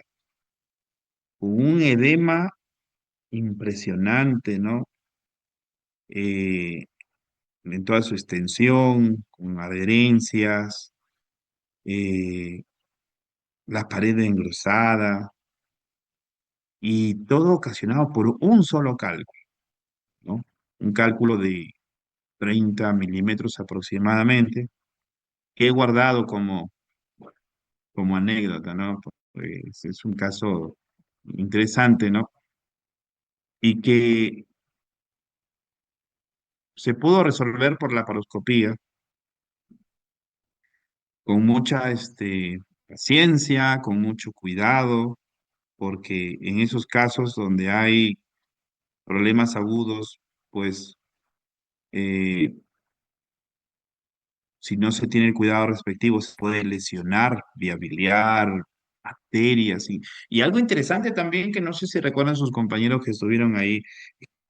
con un edema impresionante, ¿no? Eh, en toda su extensión, con adherencias, eh, la pared engrosada y todo ocasionado por un solo cálculo, ¿no? Un cálculo de 30 milímetros aproximadamente, que he guardado como anécdota, ¿no? Pues es un caso interesante, ¿no? Y que se pudo resolver por la paroscopía con mucha paciencia, con mucho cuidado, porque en esos casos donde hay problemas agudos, pues eh, si no se tiene el cuidado respectivo, se puede lesionar vía biliar, arterias. Y algo interesante también, que no sé si recuerdan sus compañeros que estuvieron ahí,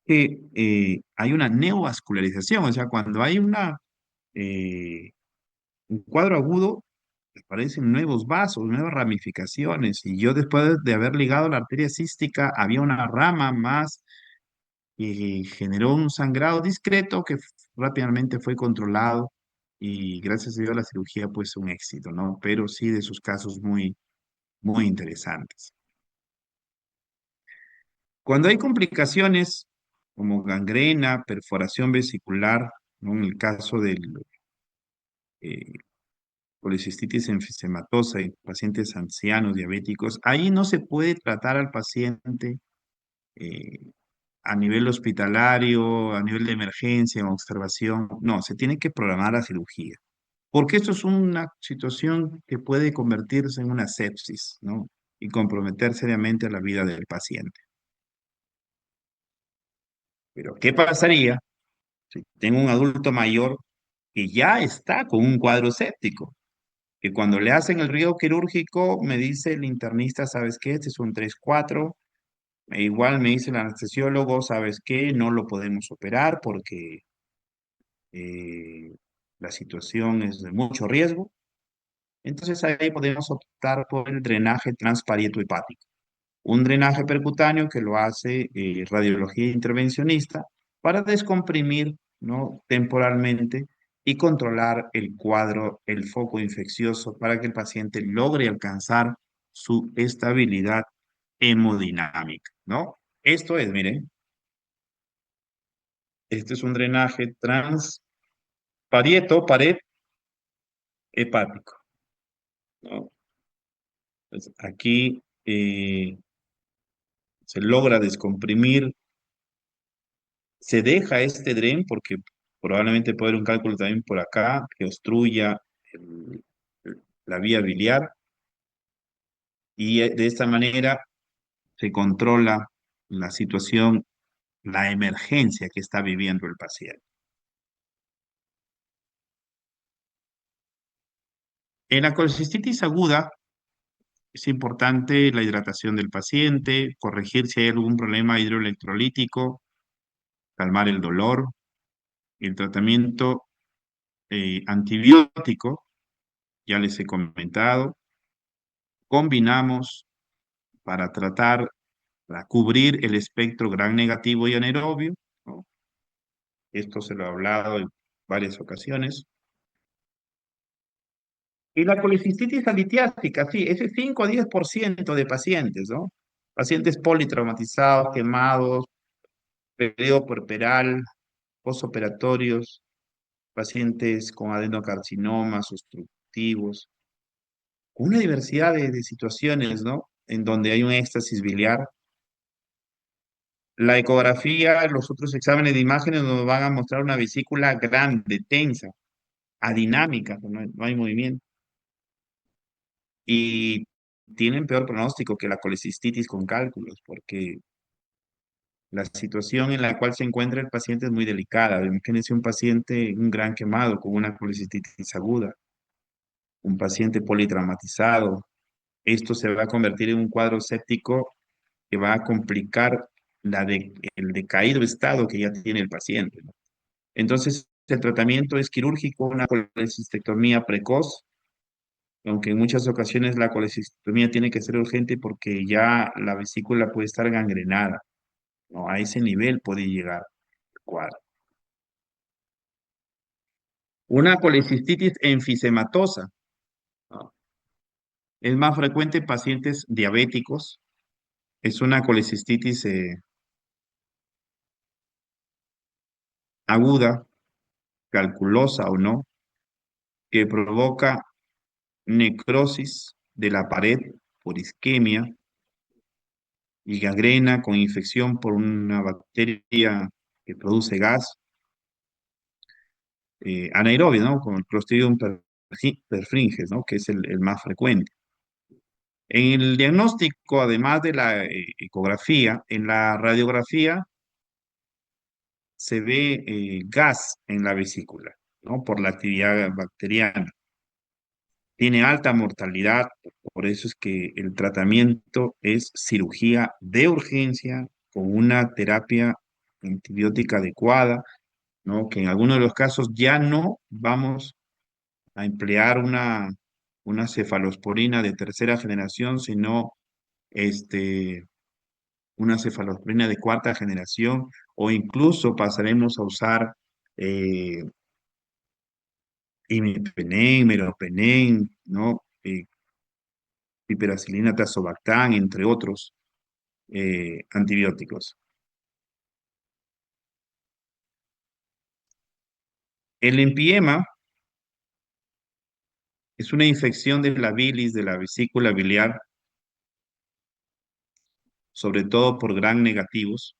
que hay una neovascularización, o sea, cuando hay eh, un cuadro agudo, aparecen nuevos vasos, nuevas ramificaciones. Y yo después de haber ligado la arteria cística, había una rama más y generó un sangrado discreto que rápidamente fue controlado y gracias a Dios la cirugía pues un éxito, ¿no? Pero sí de sus casos muy, muy interesantes. Cuando hay complicaciones como gangrena, perforación vesicular, ¿no? En el caso del eh, policistitis enfisematosa en pacientes ancianos, diabéticos, ahí no se puede tratar al paciente eh, a nivel hospitalario, a nivel de emergencia, en observación. No, se tiene que programar la cirugía, porque esto es una situación que puede convertirse en una sepsis, ¿no? Y comprometer seriamente la vida del paciente. Pero, ¿qué pasaría si tengo un adulto mayor que ya está con un cuadro séptico? Que cuando le hacen el riego quirúrgico, me dice el internista, ¿sabes qué? Este es un 3-4. E igual me dice el anestesiólogo, ¿sabes qué? No lo podemos operar porque eh, la situación es de mucho riesgo. Entonces ahí podemos optar por el drenaje transparieto hepático. Un drenaje percutáneo que lo hace radiología intervencionista para descomprimir, ¿no? Temporalmente y controlar el cuadro, el foco infeccioso para que el paciente logre alcanzar su estabilidad hemodinámica, ¿no? Esto es, miren, este es un drenaje transparieto, pared hepático, ¿no? Entonces, aquí se logra descomprimir, se deja este dren porque probablemente puede haber un cálculo también por acá que obstruya el- la vía biliar y de esta manera se controla la situación, la emergencia que está viviendo el paciente. En la colecistitis aguda es importante la hidratación del paciente, corregir si hay algún problema hidroelectrolítico, calmar el dolor, el tratamiento antibiótico, ya les he comentado, combinamos para tratar, para cubrir el espectro gran negativo y anaerobio, ¿no? Esto se lo he hablado en varias ocasiones. Y la colecistitis alitiástica, sí, ese 5 a 10% de pacientes, ¿no? Pacientes politraumatizados, quemados, periodo puerperal, postoperatorios, pacientes con adenocarcinomas obstructivos, una diversidad de situaciones, ¿no? En donde hay un éxtasis biliar. La ecografía, los otros exámenes de imágenes nos van a mostrar una vesícula grande, tensa, adinámica, no hay movimiento. Y tienen peor pronóstico que la colecistitis con cálculos, porque la situación en la cual se encuentra el paciente es muy delicada. Imagínense un paciente, un gran quemado con una colecistitis aguda, un paciente politraumatizado. Esto se va a convertir en un cuadro séptico que va a complicar el decaído estado que ya tiene el paciente, ¿no? Entonces, el tratamiento es quirúrgico, una colecistectomía precoz, aunque en muchas ocasiones la colecistectomía tiene que ser urgente porque ya la vesícula puede estar gangrenada, ¿no? A ese nivel puede llegar el cuadro. Una colecistitis enfisematosa, ¿no? Es más frecuente en pacientes diabéticos. Es una colecistitis aguda, calculosa o no, que provoca necrosis de la pared por isquemia y gangrena con infección por una bacteria que produce gas anaerobio, ¿no? Como el Clostridium perfringens, ¿no? Que es el más frecuente. En el diagnóstico, además de la ecografía, en la radiografía se ve gas en la vesícula, ¿no? Por la actividad bacteriana. Tiene alta mortalidad, por eso es que el tratamiento es cirugía de urgencia con una terapia antibiótica adecuada, ¿no? Que en algunos de los casos ya no vamos a emplear una cefalosporina de tercera generación, sino una cefalosporina de cuarta generación, o incluso pasaremos a usar eh, imipenem, meropenem, ¿no? Piperacilina, tazobactam, entre otros antibióticos. El empiema es una infección de la bilis, de la vesícula biliar, sobre todo por gram negativos.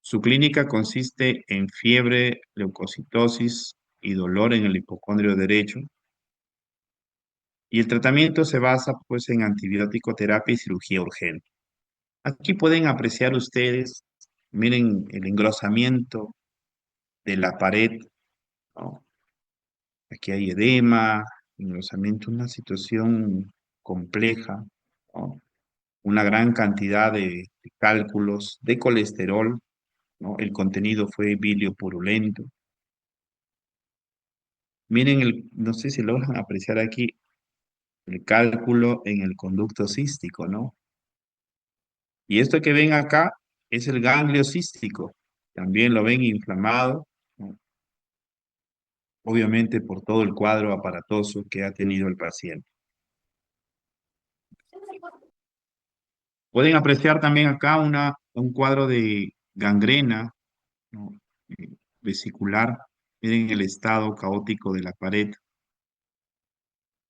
Su clínica consiste en fiebre, leucocitosis y dolor en el hipocondrio derecho. Y el tratamiento se basa pues en antibiótico terapia y cirugía urgente. Aquí pueden apreciar ustedes, miren el engrosamiento de la pared, ¿no? Aquí hay edema, engrosamiento, una situación compleja, ¿no? Una gran cantidad de cálculos de colesterol, ¿no? El contenido fue bilio purulento. Miren no sé si logran apreciar aquí el cálculo en el conducto cístico, ¿no? Y esto que ven acá es el ganglio cístico. También lo ven inflamado, ¿no? Obviamente por todo el cuadro aparatoso que ha tenido el paciente. Pueden apreciar también acá un cuadro de gangrena, ¿no? eh, vesicular. Miren el estado caótico de la pared.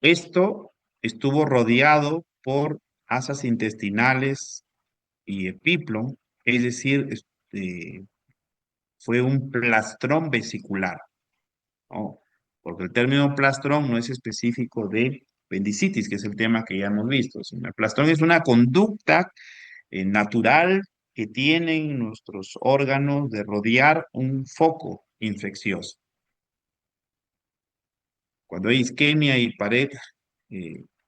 Esto estuvo rodeado por asas intestinales y epíplon, es decir, fue un plastrón vesicular, ¿no? Porque el término plastrón no es específico de apendicitis, que es el tema que ya hemos visto, sino el plastrón es una conducta natural que tienen nuestros órganos de rodear un foco infeccioso. Cuando hay isquemia y pared,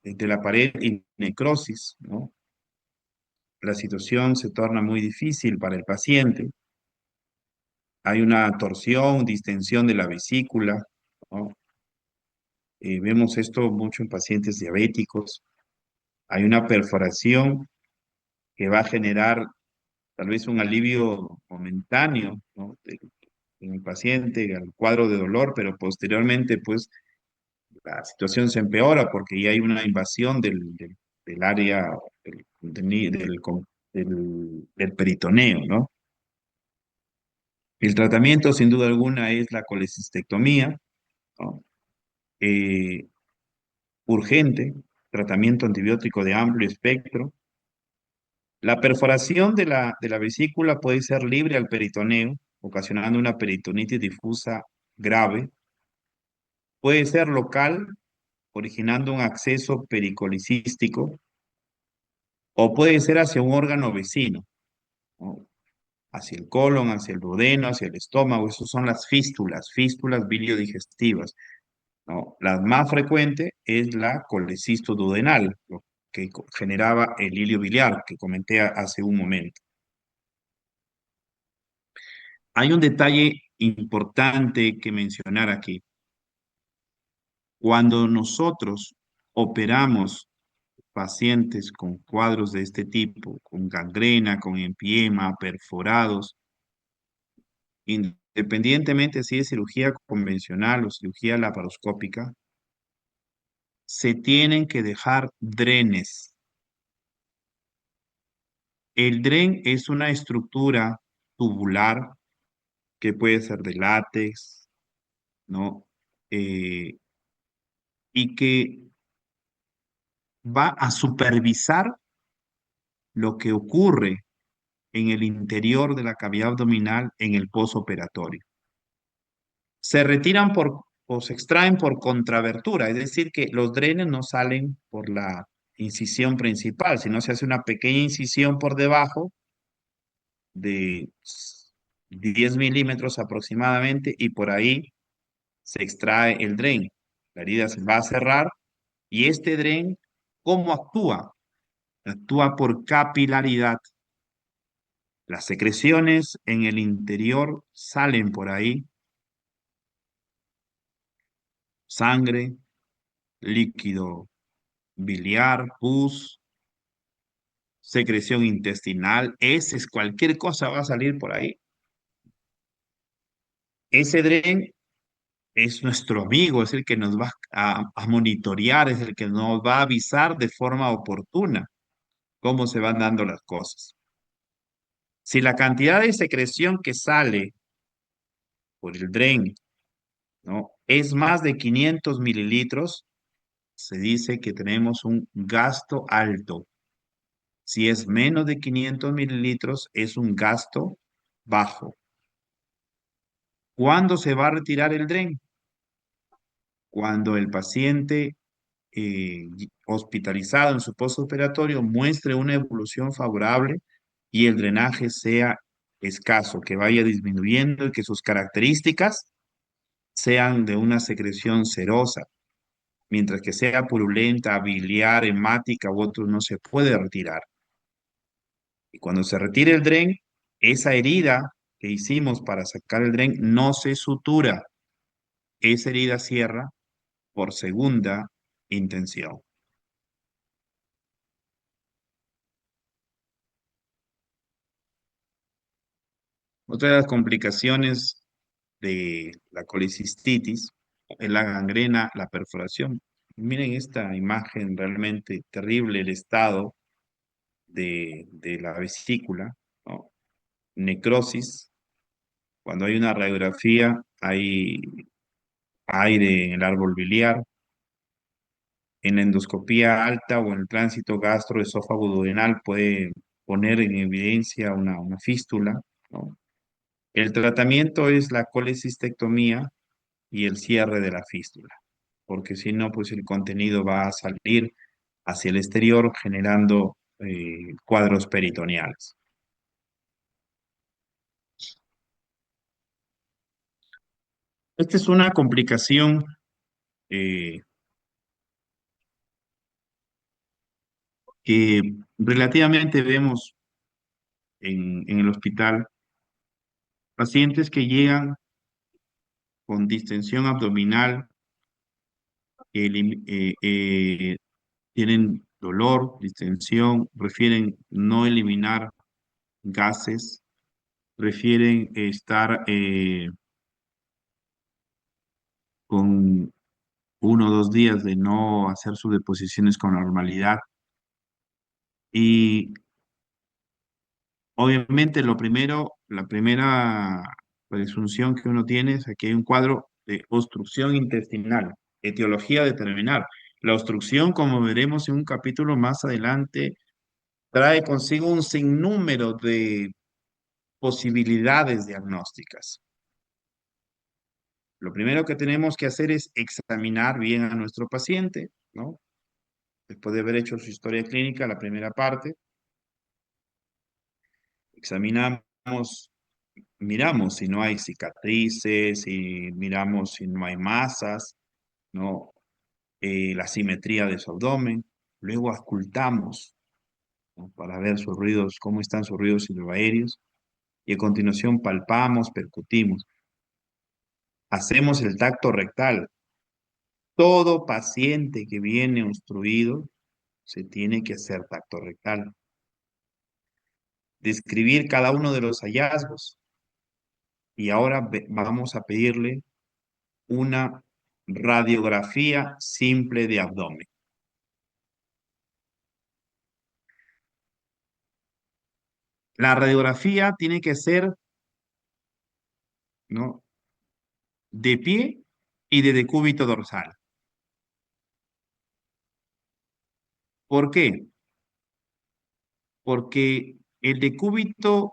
entre la pared y necrosis, ¿no? La situación se torna muy difícil para el paciente. Hay una torsión, distensión de la vesícula, ¿no? Vemos esto mucho en pacientes diabéticos. Hay una perforación que va a generar tal vez un alivio momentáneo, ¿no? En el paciente, al cuadro de dolor, pero posteriormente, pues, la situación se empeora porque ya hay una invasión del área del peritoneo, ¿no? El tratamiento, sin duda alguna, es la colecistectomía, ¿no? Eh, urgente, tratamiento antibiótico de amplio espectro. La perforación de la vesícula puede ser libre al peritoneo, ocasionando una peritonitis difusa grave. Puede ser local, originando un acceso pericolicístico, o puede ser hacia un órgano vecino, ¿no? Hacia el colon, hacia el duodeno, hacia el estómago. Esas son las fístulas biliodigestivas, ¿no? La más frecuente es la colecisto duodenal, que generaba el hilio biliar que comenté hace un momento. Hay un detalle importante que mencionar aquí. Cuando nosotros operamos pacientes con cuadros de este tipo, con gangrena, con empiema, perforados, independientemente si es cirugía convencional o cirugía laparoscópica, se tienen que dejar drenes. El dren es una estructura tubular que puede ser de látex, ¿no? Y que va a supervisar lo que ocurre en el interior de la cavidad abdominal en el posoperatorio. Se retiran o se extraen por contrabertura, es decir, que los drenes no salen por la incisión principal, sino se hace una pequeña incisión por debajo de 10 milímetros aproximadamente y por ahí se extrae el dren. La herida se va a cerrar y este dren, ¿cómo actúa? Actúa por capilaridad. Las secreciones en el interior salen por ahí, sangre, líquido biliar, pus, secreción intestinal, heces, cualquier cosa va a salir por ahí. Ese dren es nuestro amigo, es el que nos va a monitorear, es el que nos va a avisar de forma oportuna cómo se van dando las cosas. Si la cantidad de secreción que sale por el dren, ¿no?, es más de 500 mililitros, se dice que tenemos un gasto alto. Si es menos de 500 mililitros, es un gasto bajo. ¿Cuándo se va a retirar el dren? Cuando el paciente hospitalizado en su postoperatorio muestre una evolución favorable y el drenaje sea escaso, que vaya disminuyendo y que sus características sean de una secreción serosa, mientras que sea purulenta, biliar, hemática u otro no se puede retirar. Y cuando se retire el dren, esa herida que hicimos para sacar el dren no se sutura, esa herida cierra por segunda intención. Otra de las complicaciones de la colicistitis es la gangrena, la perforación. Miren esta imagen realmente terrible, el estado de la vesícula, ¿no? Necrosis. Cuando hay una radiografía, hay aire en el árbol biliar. En la endoscopía alta o en el tránsito gastroesófago duodenal puede poner en evidencia una fístula, ¿no? El tratamiento es la colecistectomía y el cierre de la fístula, porque si no, pues el contenido va a salir hacia el exterior generando cuadros peritoneales. Esta es una complicación eh, que relativamente vemos en el hospital, pacientes que llegan con distensión abdominal, tienen dolor, distensión, refieren no eliminar gases, refieren estar con 1 o 2 días de no hacer sus deposiciones con normalidad. Y obviamente lo primero, la primera presunción que uno tiene es que hay un cuadro de obstrucción intestinal, etiología determinar. La obstrucción, como veremos en un capítulo más adelante, trae consigo un sinnúmero de posibilidades diagnósticas. Lo primero que tenemos que hacer es examinar bien a nuestro paciente, ¿no? Después de haber hecho su historia clínica, la primera parte, examinamos, miramos si no hay cicatrices, y miramos si no hay masas, ¿no? La simetría de su abdomen. luego auscultamos, ¿no? Para ver sus ruidos, cómo están sus ruidos hidroaéreos, y a continuación palpamos, percutimos. Hacemos el tacto rectal. Todo paciente que viene obstruido se tiene que hacer tacto rectal. Describir cada uno de los hallazgos. Y ahora vamos a pedirle una radiografía simple de abdomen. La radiografía tiene que ser, ¿no?, de pie y de decúbito dorsal. ¿Por qué? Porque el decúbito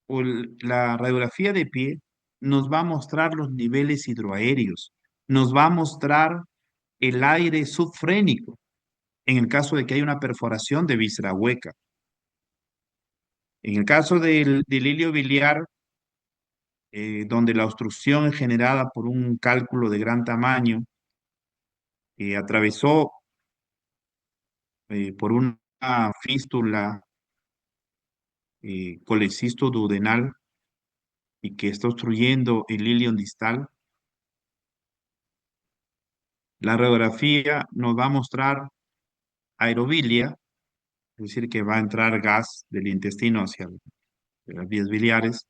o la radiografía de pie nos va a mostrar los niveles hidroaéreos, nos va a mostrar el aire subfrénico, en el caso de que haya una perforación de víscera hueca. En el caso del hilio biliar, donde la obstrucción es generada por un cálculo de gran tamaño, atravesó por una fístula colecisto duodenal y que está obstruyendo el ilion distal, la radiografía nos va a mostrar aerobilia, es decir, que va a entrar gas del intestino hacia las vías biliares.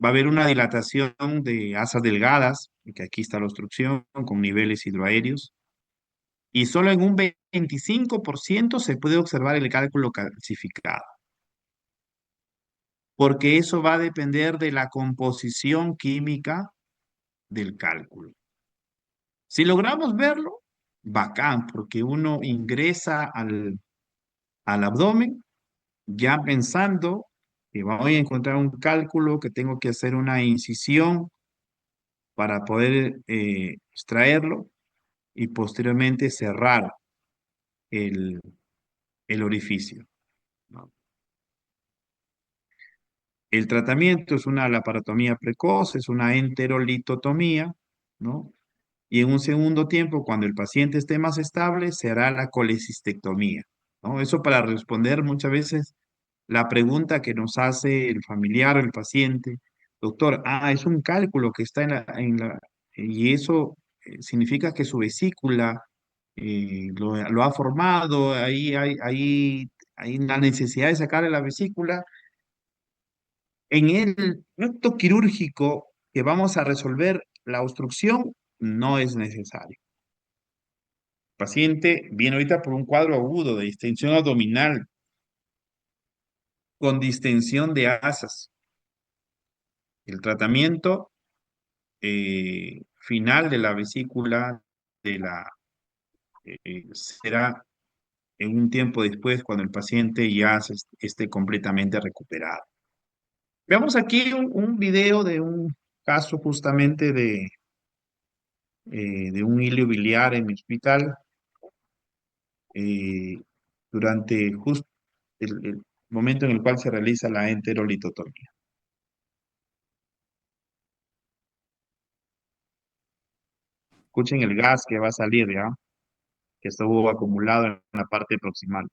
Va a haber una dilatación de asas delgadas, que aquí está la obstrucción, con niveles hidroaéreos. Y solo en un 25% se puede observar el cálculo calcificado, porque eso va a depender de la composición química del cálculo. Si logramos verlo, bacán, porque uno ingresa al abdomen ya pensando que voy a encontrar un cálculo, que tengo que hacer una incisión para poder extraerlo y posteriormente cerrar el, el orificio, ¿no? El tratamiento es una laparotomía precoz, es una enterolitotomía, ¿no? Y en un segundo tiempo, cuando el paciente esté más estable, se hará la colecistectomía, ¿no? Eso para responder muchas veces la pregunta que nos hace el familiar o el paciente: doctor, es un cálculo que está y eso significa que su vesícula lo ha formado, hay la necesidad de sacarle la vesícula. En el acto quirúrgico que vamos a resolver la obstrucción, no es necesario. El paciente viene ahorita por un cuadro agudo de distensión abdominal con distensión de asas. El tratamiento final de la vesícula será en un tiempo después, cuando el paciente ya esté completamente recuperado. Veamos aquí un video de un caso justamente de un hilio biliar en mi hospital eh, durante justo el momento en el cual se realiza la enterolitotomía. Escuchen el gas que va a salir, ¿ya? Que estuvo acumulado en la parte proximal.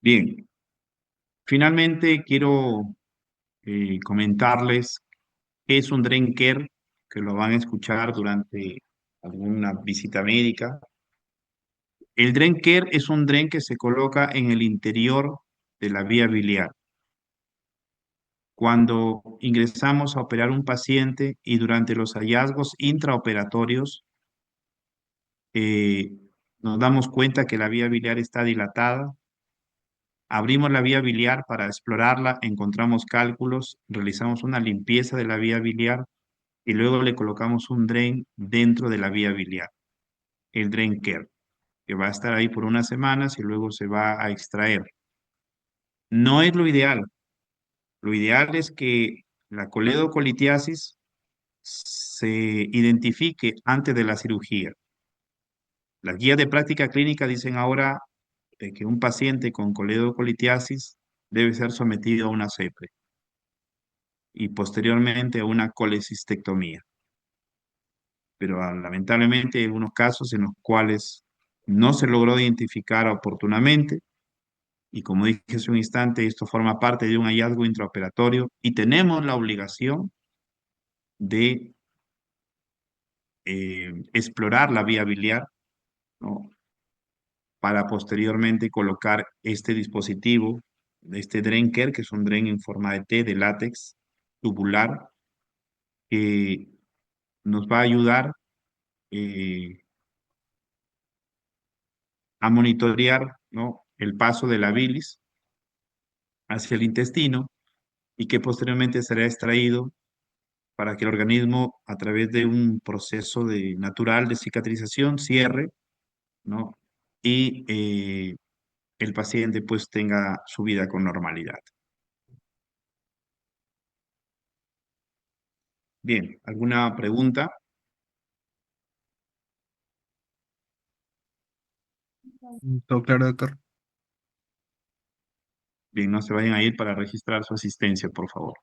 Bien, finalmente quiero comentarles qué es un Drenker, que lo van a escuchar durante alguna visita médica. El Drenker es un dren que se coloca en el interior de la vía biliar. Cuando ingresamos a operar un paciente y durante los hallazgos intraoperatorios, eh, nos damos cuenta que la vía biliar está dilatada, abrimos la vía biliar para explorarla, encontramos cálculos, realizamos una limpieza de la vía biliar y luego le colocamos un dren dentro de la vía biliar, el Dren Care, que va a estar ahí por unas semanas y luego se va a extraer. No es lo ideal. Lo ideal es que la coledocolitiasis se identifique antes de la cirugía. Las guías de práctica clínica dicen ahora de que un paciente con coledocolitiasis debe ser sometido a una CEPRE y posteriormente a una colecistectomía. Pero lamentablemente hay algunos casos en los cuales no se logró identificar oportunamente y como dije hace un instante, esto forma parte de un hallazgo intraoperatorio y tenemos la obligación de explorar la vía biliar, ¿no? Para posteriormente colocar este dispositivo, este Drenker, que es un dren en forma de T de látex tubular, que nos va a ayudar eh, a monitorear, ¿no? El paso de la bilis hacia el intestino y que posteriormente será extraído para que el organismo, a través de un proceso natural de cicatrización, cierre, ¿no? Y el paciente pues tenga su vida con normalidad. Bien, ¿alguna pregunta? Todo claro, doctor. Bien, no se vayan a ir para registrar su asistencia, por favor.